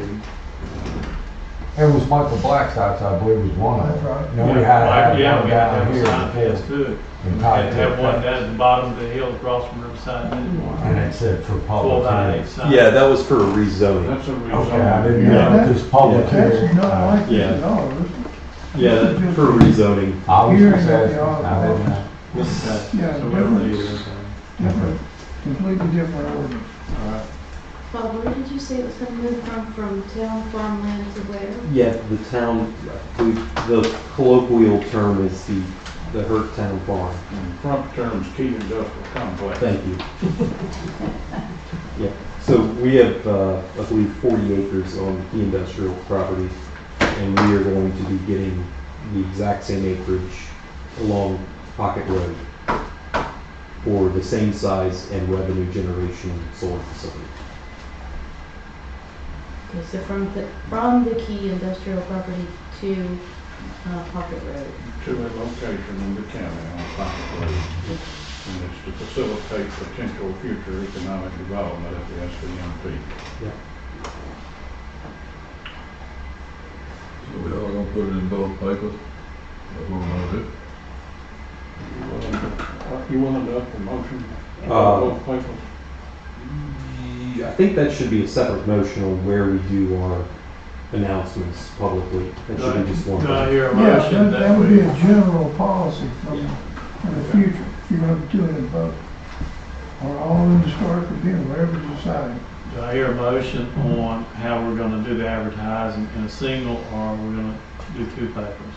S3: it was Michael Black's house, I believe, was one of
S11: That's
S3: them.
S11: right.
S3: Then we had to have
S2: Yeah,
S3: one
S2: we had to
S3: down
S2: have a
S3: here.
S2: sign fence too. We had to have one down at the bottom of the hill across from Riverside anymore.
S3: And it said for
S2: 4
S3: public
S2: by 8
S3: hearing.
S2: sign.
S8: Yeah, that was for a rezoning.
S4: That's a reason.
S3: Okay, I didn't
S11: Yeah,
S3: know,
S11: that-
S3: because public
S8: yeah.
S3: hearing.
S11: That's not like this
S8: Yeah.
S11: at all.
S8: Yeah, that, for rezoning.
S3: I was
S11: Hearing
S3: just
S11: at the
S3: asking, I didn't know.
S11: Yeah,
S2: So we don't need it.
S11: different, completely different ordinance.
S2: All right.
S1: Bob, where did you say it was gonna move from town farmland to where?
S8: Yeah, the town, the colloquial term is the Hurt Town Farm.
S4: In front terms, Key Industrial Complex.
S8: Thank you. Yeah, so we have, I believe, 40 acres on the industrial property, and we are going to be getting the exact same acreage along Pocket Road for the same size and revenue generation solar facility.
S1: Okay, so from the key industrial property to Pocket Road.
S4: To a location in the county on Pocket Road. And it's to facilitate potential future economic development at the SVMP.
S9: So we all gonna put it in both papers? That's what we're gonna do.
S4: You willing to up the motion?
S8: Uh,
S4: Both papers?
S8: I think that should be a separate motion on where we do our announcements publicly. That should be just one.
S2: Do I hear a
S11: Yeah,
S2: motion
S11: that would be
S2: we,
S11: a general policy for the future, if you're gonna be doing it both. Or all in the Star Tribune, whatever you decide.
S2: do I hear a motion on how we're gonna do the advertising in a single, or we're gonna do two papers?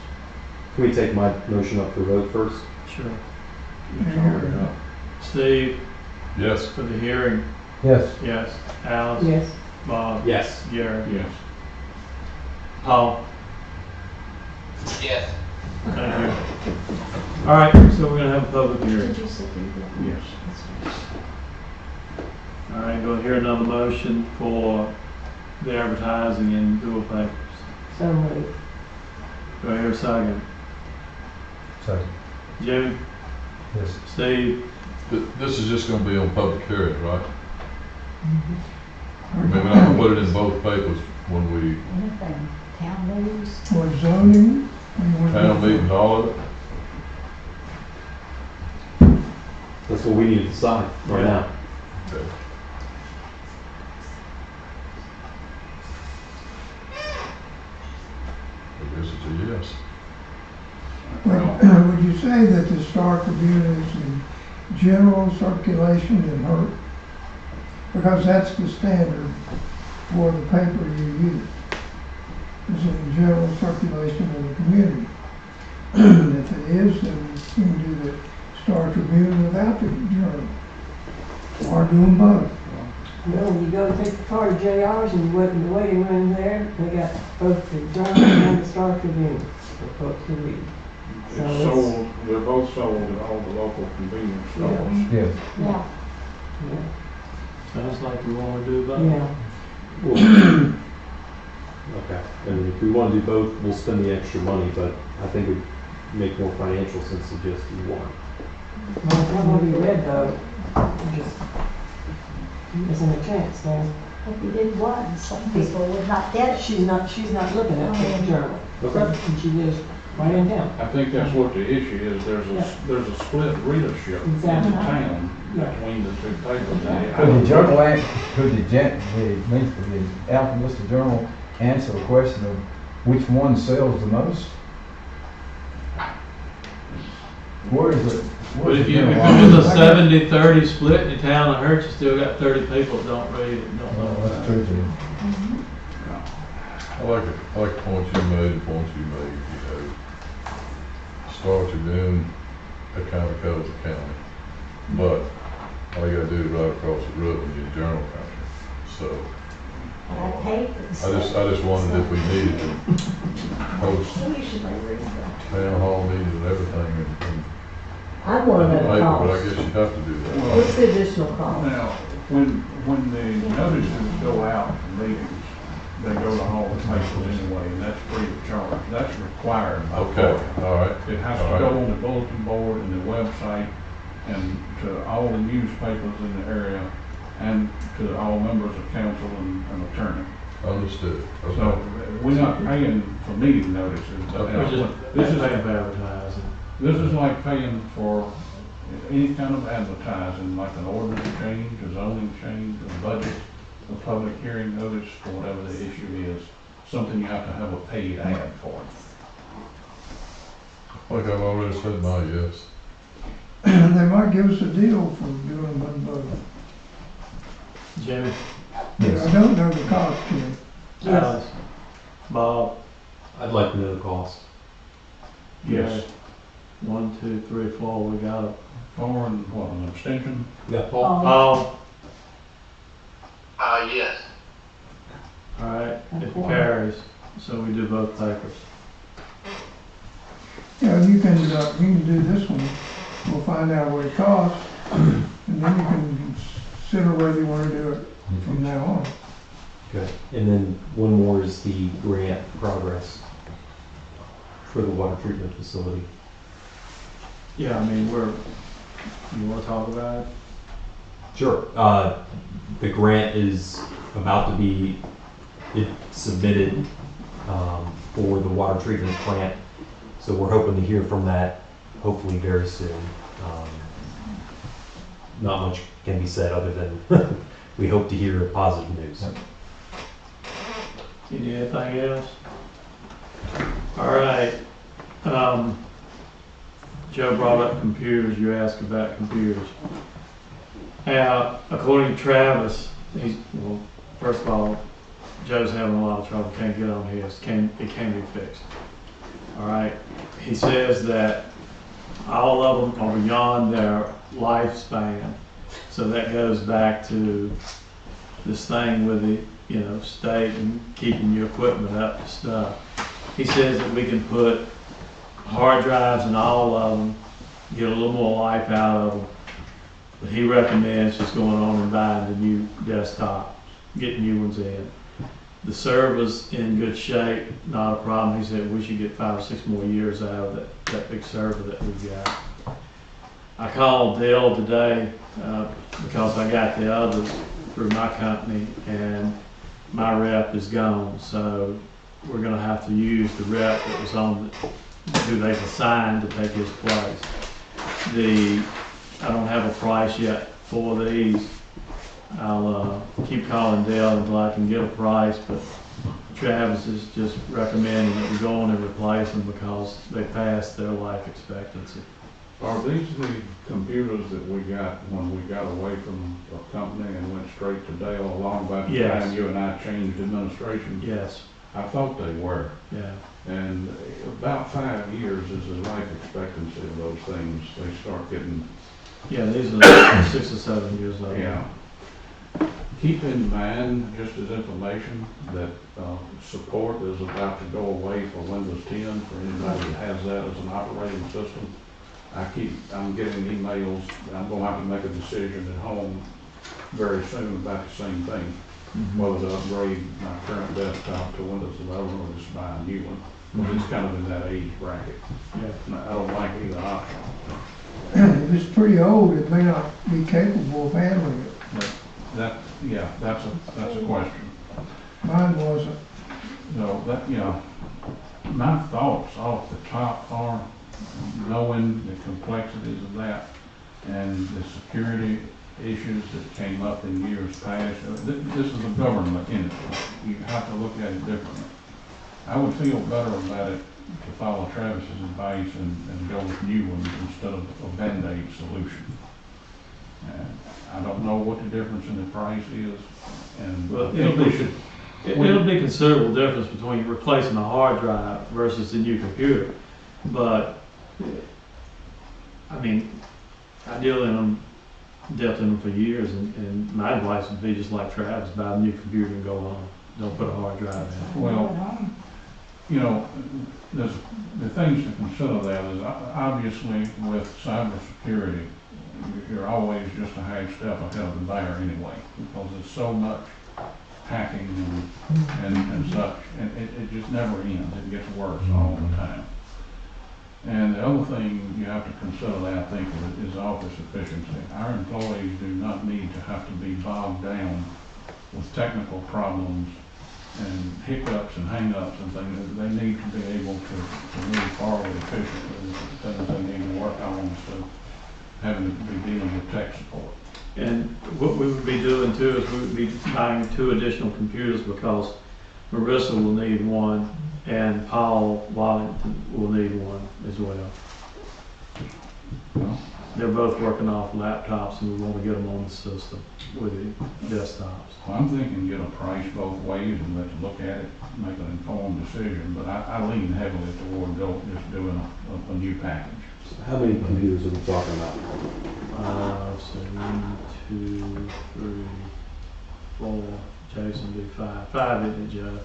S8: Can we take my motion up for vote first?
S2: Sure.
S4: It's already up.
S2: Steve,
S9: Yes.
S2: for the hearing,
S3: Yes.
S2: yes. Alice?
S5: Yes.
S2: Bob?
S8: Yes.
S2: Gary?
S4: Yes.
S2: Paul?
S6: Yes.
S2: Thank you. All right, so we're gonna have a public hearing.
S1: Did you say that?
S4: Yes.
S2: All right, go hear another motion for the advertising in dual papers.
S5: So moved.
S2: Do I hear a second?
S3: Second.
S2: Jimmy?
S3: Yes.
S2: Steve?
S9: This is just gonna be on public hearing, right? Maybe not gonna put it in both papers when we,
S12: Anything, town news.
S11: For zoning, or you wanna do-
S9: town meetings, all of it?
S8: That's what we need to decide right now.
S9: Okay. I guess it's a yes.
S11: Would you say that the Star Tribune is in general circulation in her? Because that's the standard for the paper you use, is in general circulation in the community. If it is, then you can do the Star Tribune without the journal, or do them both.
S5: Well, when you go to take the car to JR's and you wait in the waiting room there, they got both the Journal and the Star Tribune for folks to read. So
S4: It's sold, they're both sold at all the local convenience stores.
S3: Yes.
S12: Yeah.
S5: Yeah,
S2: Sounds like we wanna do both.
S5: yeah.
S8: Okay. And if we want to do both, we'll spend the extra money, but I think it would make more financial sense to just do one.
S5: Well, if one will be read though, you're just missing a chance there.
S12: If you did one, some people would not get it.
S5: She's not looking at the journal.
S8: Okay.
S5: And she lives right in town.
S4: I think that's what the issue is, there's a split readership in the
S5: Exactly.
S4: town
S5: Yeah.
S4: between the two papers. And
S3: Could the journal, could the Alphabet Journal answer the question of which one sells the most? Where is it?
S2: But if it was a 70-30 split in the town of Hertz, you still got 30 people that don't read it, don't know
S3: Oh, that's true, Jim.
S9: I like the point you made, Star Tribune, that kind of covers the county. But all you gotta do is right across the road and you're in general country. So,
S12: But I paid for the
S9: I just wondered if we needed to post
S12: So usually read them.
S9: town hall meetings and everything in
S5: I want
S9: the
S5: to know
S9: paper,
S5: the
S9: but I
S5: cost.
S9: guess you'd have to do that.
S5: What's the additional cost?
S4: Now, when the notices go out for meetings, they go to all the papers anyway, and that's free of charge. That's required by
S9: Okay,
S4: law.
S9: all right.
S4: It has
S9: All
S4: to
S9: right.
S4: go on the bulletin board and the website and to all the newspapers in the area and to all members of council and attorney.
S9: Understood.
S4: So
S9: Okay.
S4: we're not paying for meeting notices.
S9: Okay.
S2: We're just
S4: This is,
S2: paying for advertising.
S4: this is like paying for any kind of advertising, like an ordinance change, a zoning change, a budget, a public hearing notice, or whatever the issue is, something you have to have a paid ad for.
S9: Like I've already said, my yes.
S11: They might give us a deal for doing one vote.
S2: Jimmy?
S11: I don't know the cost, Jim.
S5: Yes.
S2: Alice? Bob?
S8: I'd like to know the cost.
S4: Yes.
S2: Gary? 1, 2, 3, 4, we got it.
S4: For and what, an abstention?
S8: Yeah, Paul?
S2: Paul?
S6: Yes.
S2: All right, it carries, so we do both papers.
S11: Yeah, you can do this one, we'll find out what it costs, and then you can consider whether you wanna do it from now on.
S8: Okay. And then one more is the grant progress for the water treatment facility.
S2: Yeah, I mean, you wanna talk about it?
S8: Sure. The grant is about to be submitted for the water treatment plant. So we're hoping to hear from that hopefully very soon. not much can be said other than we hope to hear positive news.
S2: You need anything else? All right. Joe brought up computers. You asked about computers. Now, according to Travis, well, first of all, Joe's having a lot of trouble. Can't get on his. It can be fixed. All right. He says that all of them are beyond their lifespan. So that goes back to this thing with the, state and keeping your equipment up to stuff. He says that we can put hard drives in all of them, get a little more life out of them. But he recommends just going on and buying the new desktop, getting new ones in. The server's in good shape, not a problem. He said we should get 5 or 6 more years out of that big server that we've got. I called Dell today because I got the others through my company and my rep is gone. So we're gonna have to use the rep that was on who they've assigned to take his place. I don't have a price yet for these. I'll keep calling Dell until I can get a price, but Travis is just recommending that we go on and replace them because they passed their life expectancy.
S4: Are these the computers that we got when we got away from a company and went straight to Dell along by the
S2: Yes.
S4: time you and I changed administration?
S2: Yes.
S4: I thought they were.
S2: Yeah.
S4: And about 5 years is the life expectancy of those things. They start getting,
S2: Yeah, these are 6 or 7 years old.
S4: yeah. Keep in mind, just as information, that support is about to go away for Windows 10 for anybody that has that as an operating system. I'm getting emails, I'm gonna have to make a decision at home very soon about the same thing. Whether to upgrade my current desktop to Windows 11 or just buy a new one. Because it's kind of in that age bracket.
S2: Yeah.
S4: I don't like either option.
S11: If it's pretty old, it may not be capable of handling it.
S4: But that's a question.
S11: Mine wasn't.
S4: So my thoughts off the top are knowing the complexities of that and the security issues that came up in years past. This is a government entity. You have to look at it differently. I would feel better about it to follow Travis's advice and go with new ones instead of a Band-Aid solution. And I don't know what the difference in the price is, and
S2: Well,
S4: it'll
S2: be considerable difference between replacing a hard drive versus a new computer. But I mean, I dealt in them for years, and my advice would be just like Travis, buy a new computer and go on. Don't put a hard drive in.
S4: Well, there's the things to consider there is obviously with cybersecurity, you're always just a half step ahead of the bear anyway, because there's so much hacking and such, and it just never ends. It gets worse all the time. And the other thing you have to consider that, I think, is office efficiency. Our employees do not need to have to be bogged down with technical problems and hiccups and hang-ups and things. They need to be able to move forward efficiently. The things they need to work on instead of having to be dealing with tech support.
S2: And what we would be doing too is we would be buying 2 additional computers because Marissa will need one and Paul Wallington will need one as well.
S4: Well,
S2: They're both working off laptops and we want to get them on the system with the desktops.
S4: well, I'm thinking get a price both ways and let's look at it, make an informed decision, but I lean heavily toward just doing a new package.
S8: How many computers are we talking about?
S2: So 1, 2, 3, 4. Jason do 5. 5 isn't it, Joe?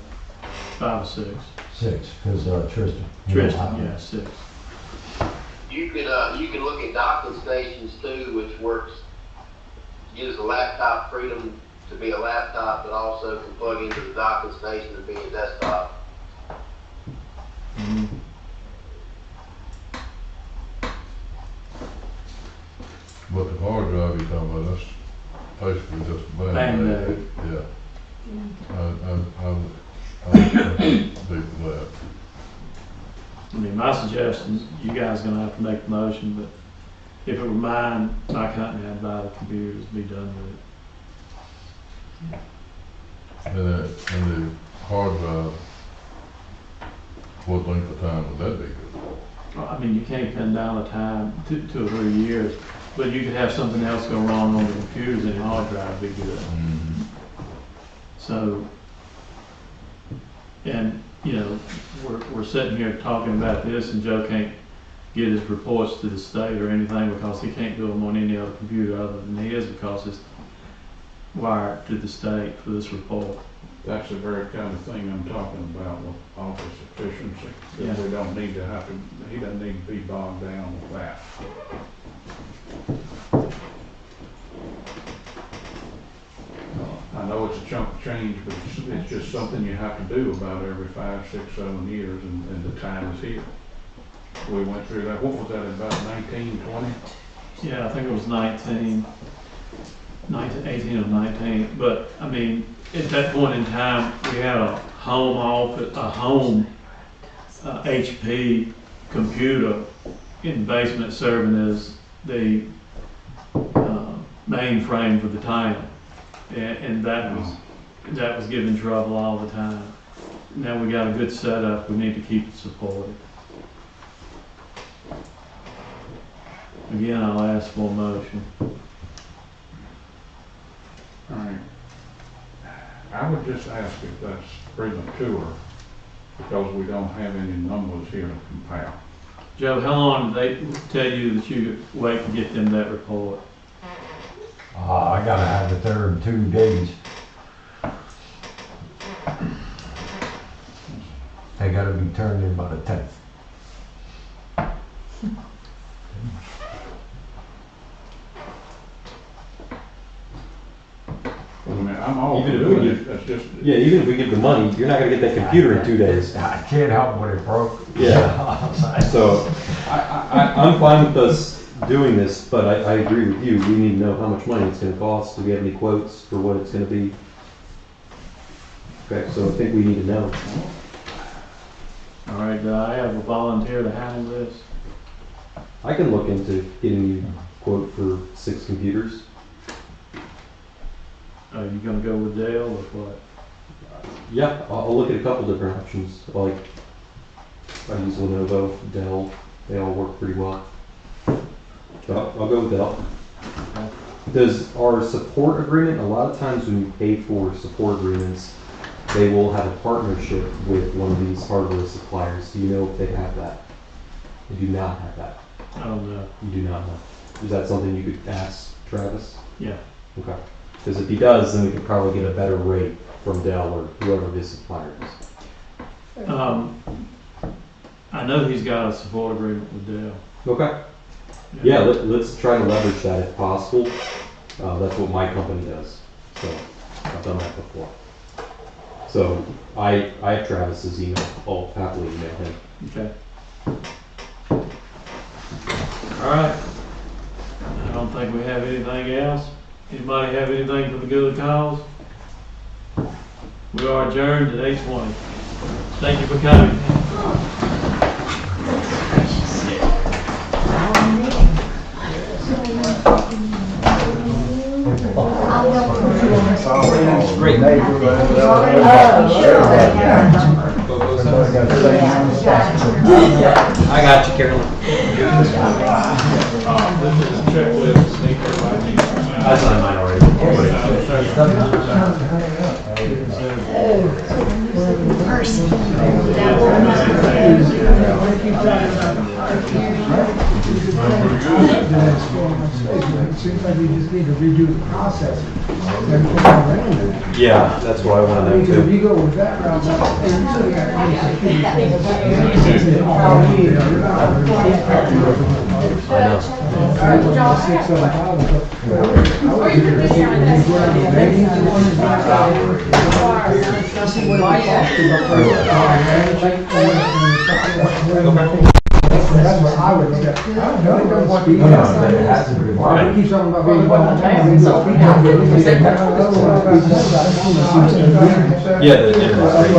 S2: 5 or 6.
S3: 6, because Tristan.
S2: Tristan, yeah, 6.
S6: You can look at docking stations too, which works, gives a laptop freedom to be a laptop, but also can plug into the docking station to be a desktop.
S2: Mm-hmm.
S9: But the hard drive you're talking about, that's basically just a Band-Aid. Yeah. I would be for that.
S2: I mean, my suggestion, you guys are gonna have to make the motion, but if it were mine, my company, I'd buy the computers, be done with it.
S9: And the hard drive, what length of time would that be good?
S2: Well, I mean, you can't pin down the time, 2 or 3 years, but you could have something else go wrong on the computers and the hard drive be good. So, and, you know, we're sitting here talking about this and Joe can't get his reports to the state or anything because he can't do them on any other computer other than his because it's wired to the state for this report.
S4: That's the very kind of thing I'm talking about with office efficiency. That
S2: Yeah.
S4: we don't need to have to, he doesn't need to be bogged down with that. I know it's a chunk of change, but it's just something you have to do about every 5, 6, 7 years, and the time is here. We went through that, what was that, about 19, 20?
S2: Yeah, I think it was 18 or 19, but I mean, at that point in time, we had a home office, HP computer in the basement serving as the mainframe for the town. And that was giving trouble all the time. Now we got a good setup, we need to keep it supported. Again, I'll ask for a motion.
S4: All right. I would just ask if that's premature, because we don't have any numbers here to compare.
S2: Joe, how long did they tell you that you could wait to get them that report?
S3: I gotta have it there in 2 days. They gotta be turned in by the 10th.
S4: I mean, I'm all for
S8: Even if
S4: doing
S8: we
S4: it, that's just.
S8: Yeah, even if we give the money, you're not gonna get that computer in 2 days.
S3: I can't help when it broke.
S8: Yeah. So, I'm fine with us doing this, but I agree with you. We need to know how much money it's gonna cost. Do we have any quotes for what it's gonna be? Okay, so I think we need to know.
S2: All right, do I have a volunteer to handle this?
S8: I can look into getting you a quote for 6 computers.
S2: Are you gonna go with Dell or what?
S8: Yeah, I'll look at a couple different options. Like, I use Lenovo, Dell, they all work pretty well. So I'll go with Dell. Does our support agreement, a lot of times when you pay for support agreements, they will have a partnership with one of these hardware suppliers. Do you know if they have that? They do not have that.
S2: I don't know.
S8: You do not know. Is that something you could ask Travis?
S2: Yeah.
S8: Okay. Because if he does, then we could probably get a better rate from Dell or whoever his supplier is.
S2: I know he's got a support agreement with Dell.
S8: Okay. Yeah, let's try to leverage that if possible. That's what my company does. So I've done that before. So I have Travis's email. I'll happily email him.
S2: Okay. All right. I don't think we have anything else. Anybody have anything for the good cause? We are adjourned at 8:20. Thank you for coming.
S8: I got you, Carolyn.
S2: This is a checklist. Need everybody.
S8: I signed mine already.
S10: It seems like we just need to redo the process.
S8: Yeah, that's what I want to know
S10: If
S8: too.
S10: you go with that route, that's what I would look at. I don't know what speed.
S3: It has to be.
S10: Why we keep talking about being one
S8: Yeah, the interest rate.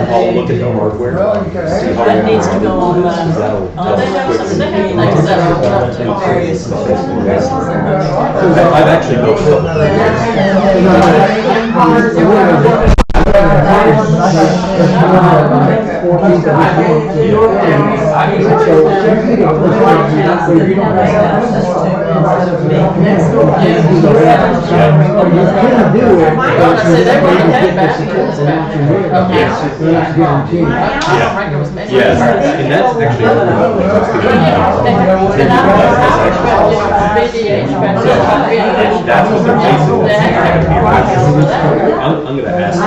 S8: I'll look at the hardware.
S13: That needs to go on the,
S8: I've actually built Yes, and that's that's what they're basically. I'm gonna ask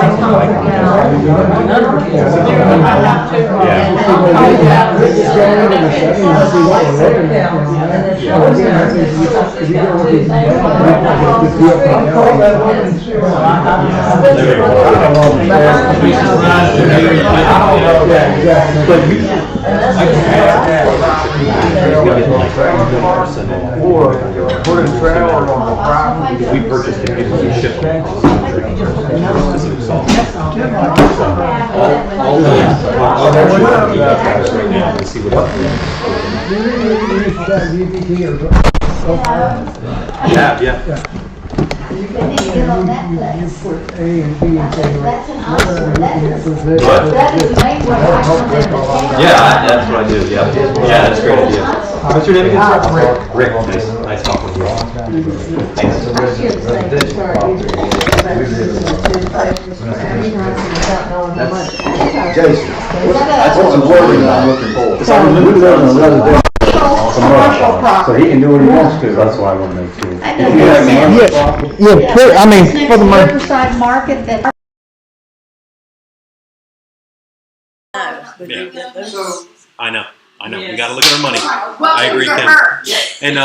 S8: we purchased it, we shipped it. Yeah.
S12: You need to get on Netflix.
S11: Put A and B and say,
S12: That's an awesome, that is
S8: What?
S12: made what I want.
S8: Yeah, that's what I do, yeah. Yeah, that's a great idea. What's your name again, sir? Rick. Nice talking with you.
S14: Jason, that's what's the wording I'm looking for. Because I remember that on another day. So he can do what he wants to, that's why I want to make sure.
S12: Yeah, I mean, for the Riverside Market that.
S8: I know. We gotta look at our money. I agree, Ken. And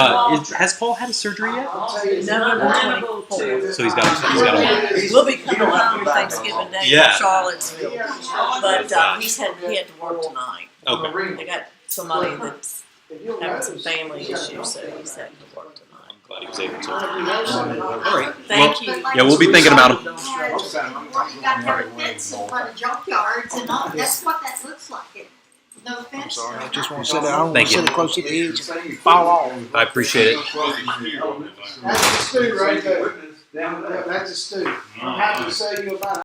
S8: has Paul had his surgery yet?
S13: November 24th.
S8: So he's got a
S13: We'll be coming home for Thanksgiving Day
S8: Yeah.
S13: from Charlottesville. But he had to work tonight.
S8: Okay.
S13: They got somebody that's having some family issues, so he's having to work tonight.
S8: Glad he was able to. All right.
S13: Thank you.
S8: Yeah, we'll be thinking about him.
S12: You got to have a fence in front of junkyards and all, that's what that looks like. No fence.
S14: Sorry, I just want to sit there, I don't want
S8: Thank
S14: to
S8: you.
S14: sit close to the edge and fall off.
S8: I appreciate it.
S14: That's a stew right there. That's a stew. I'm happy to sell you about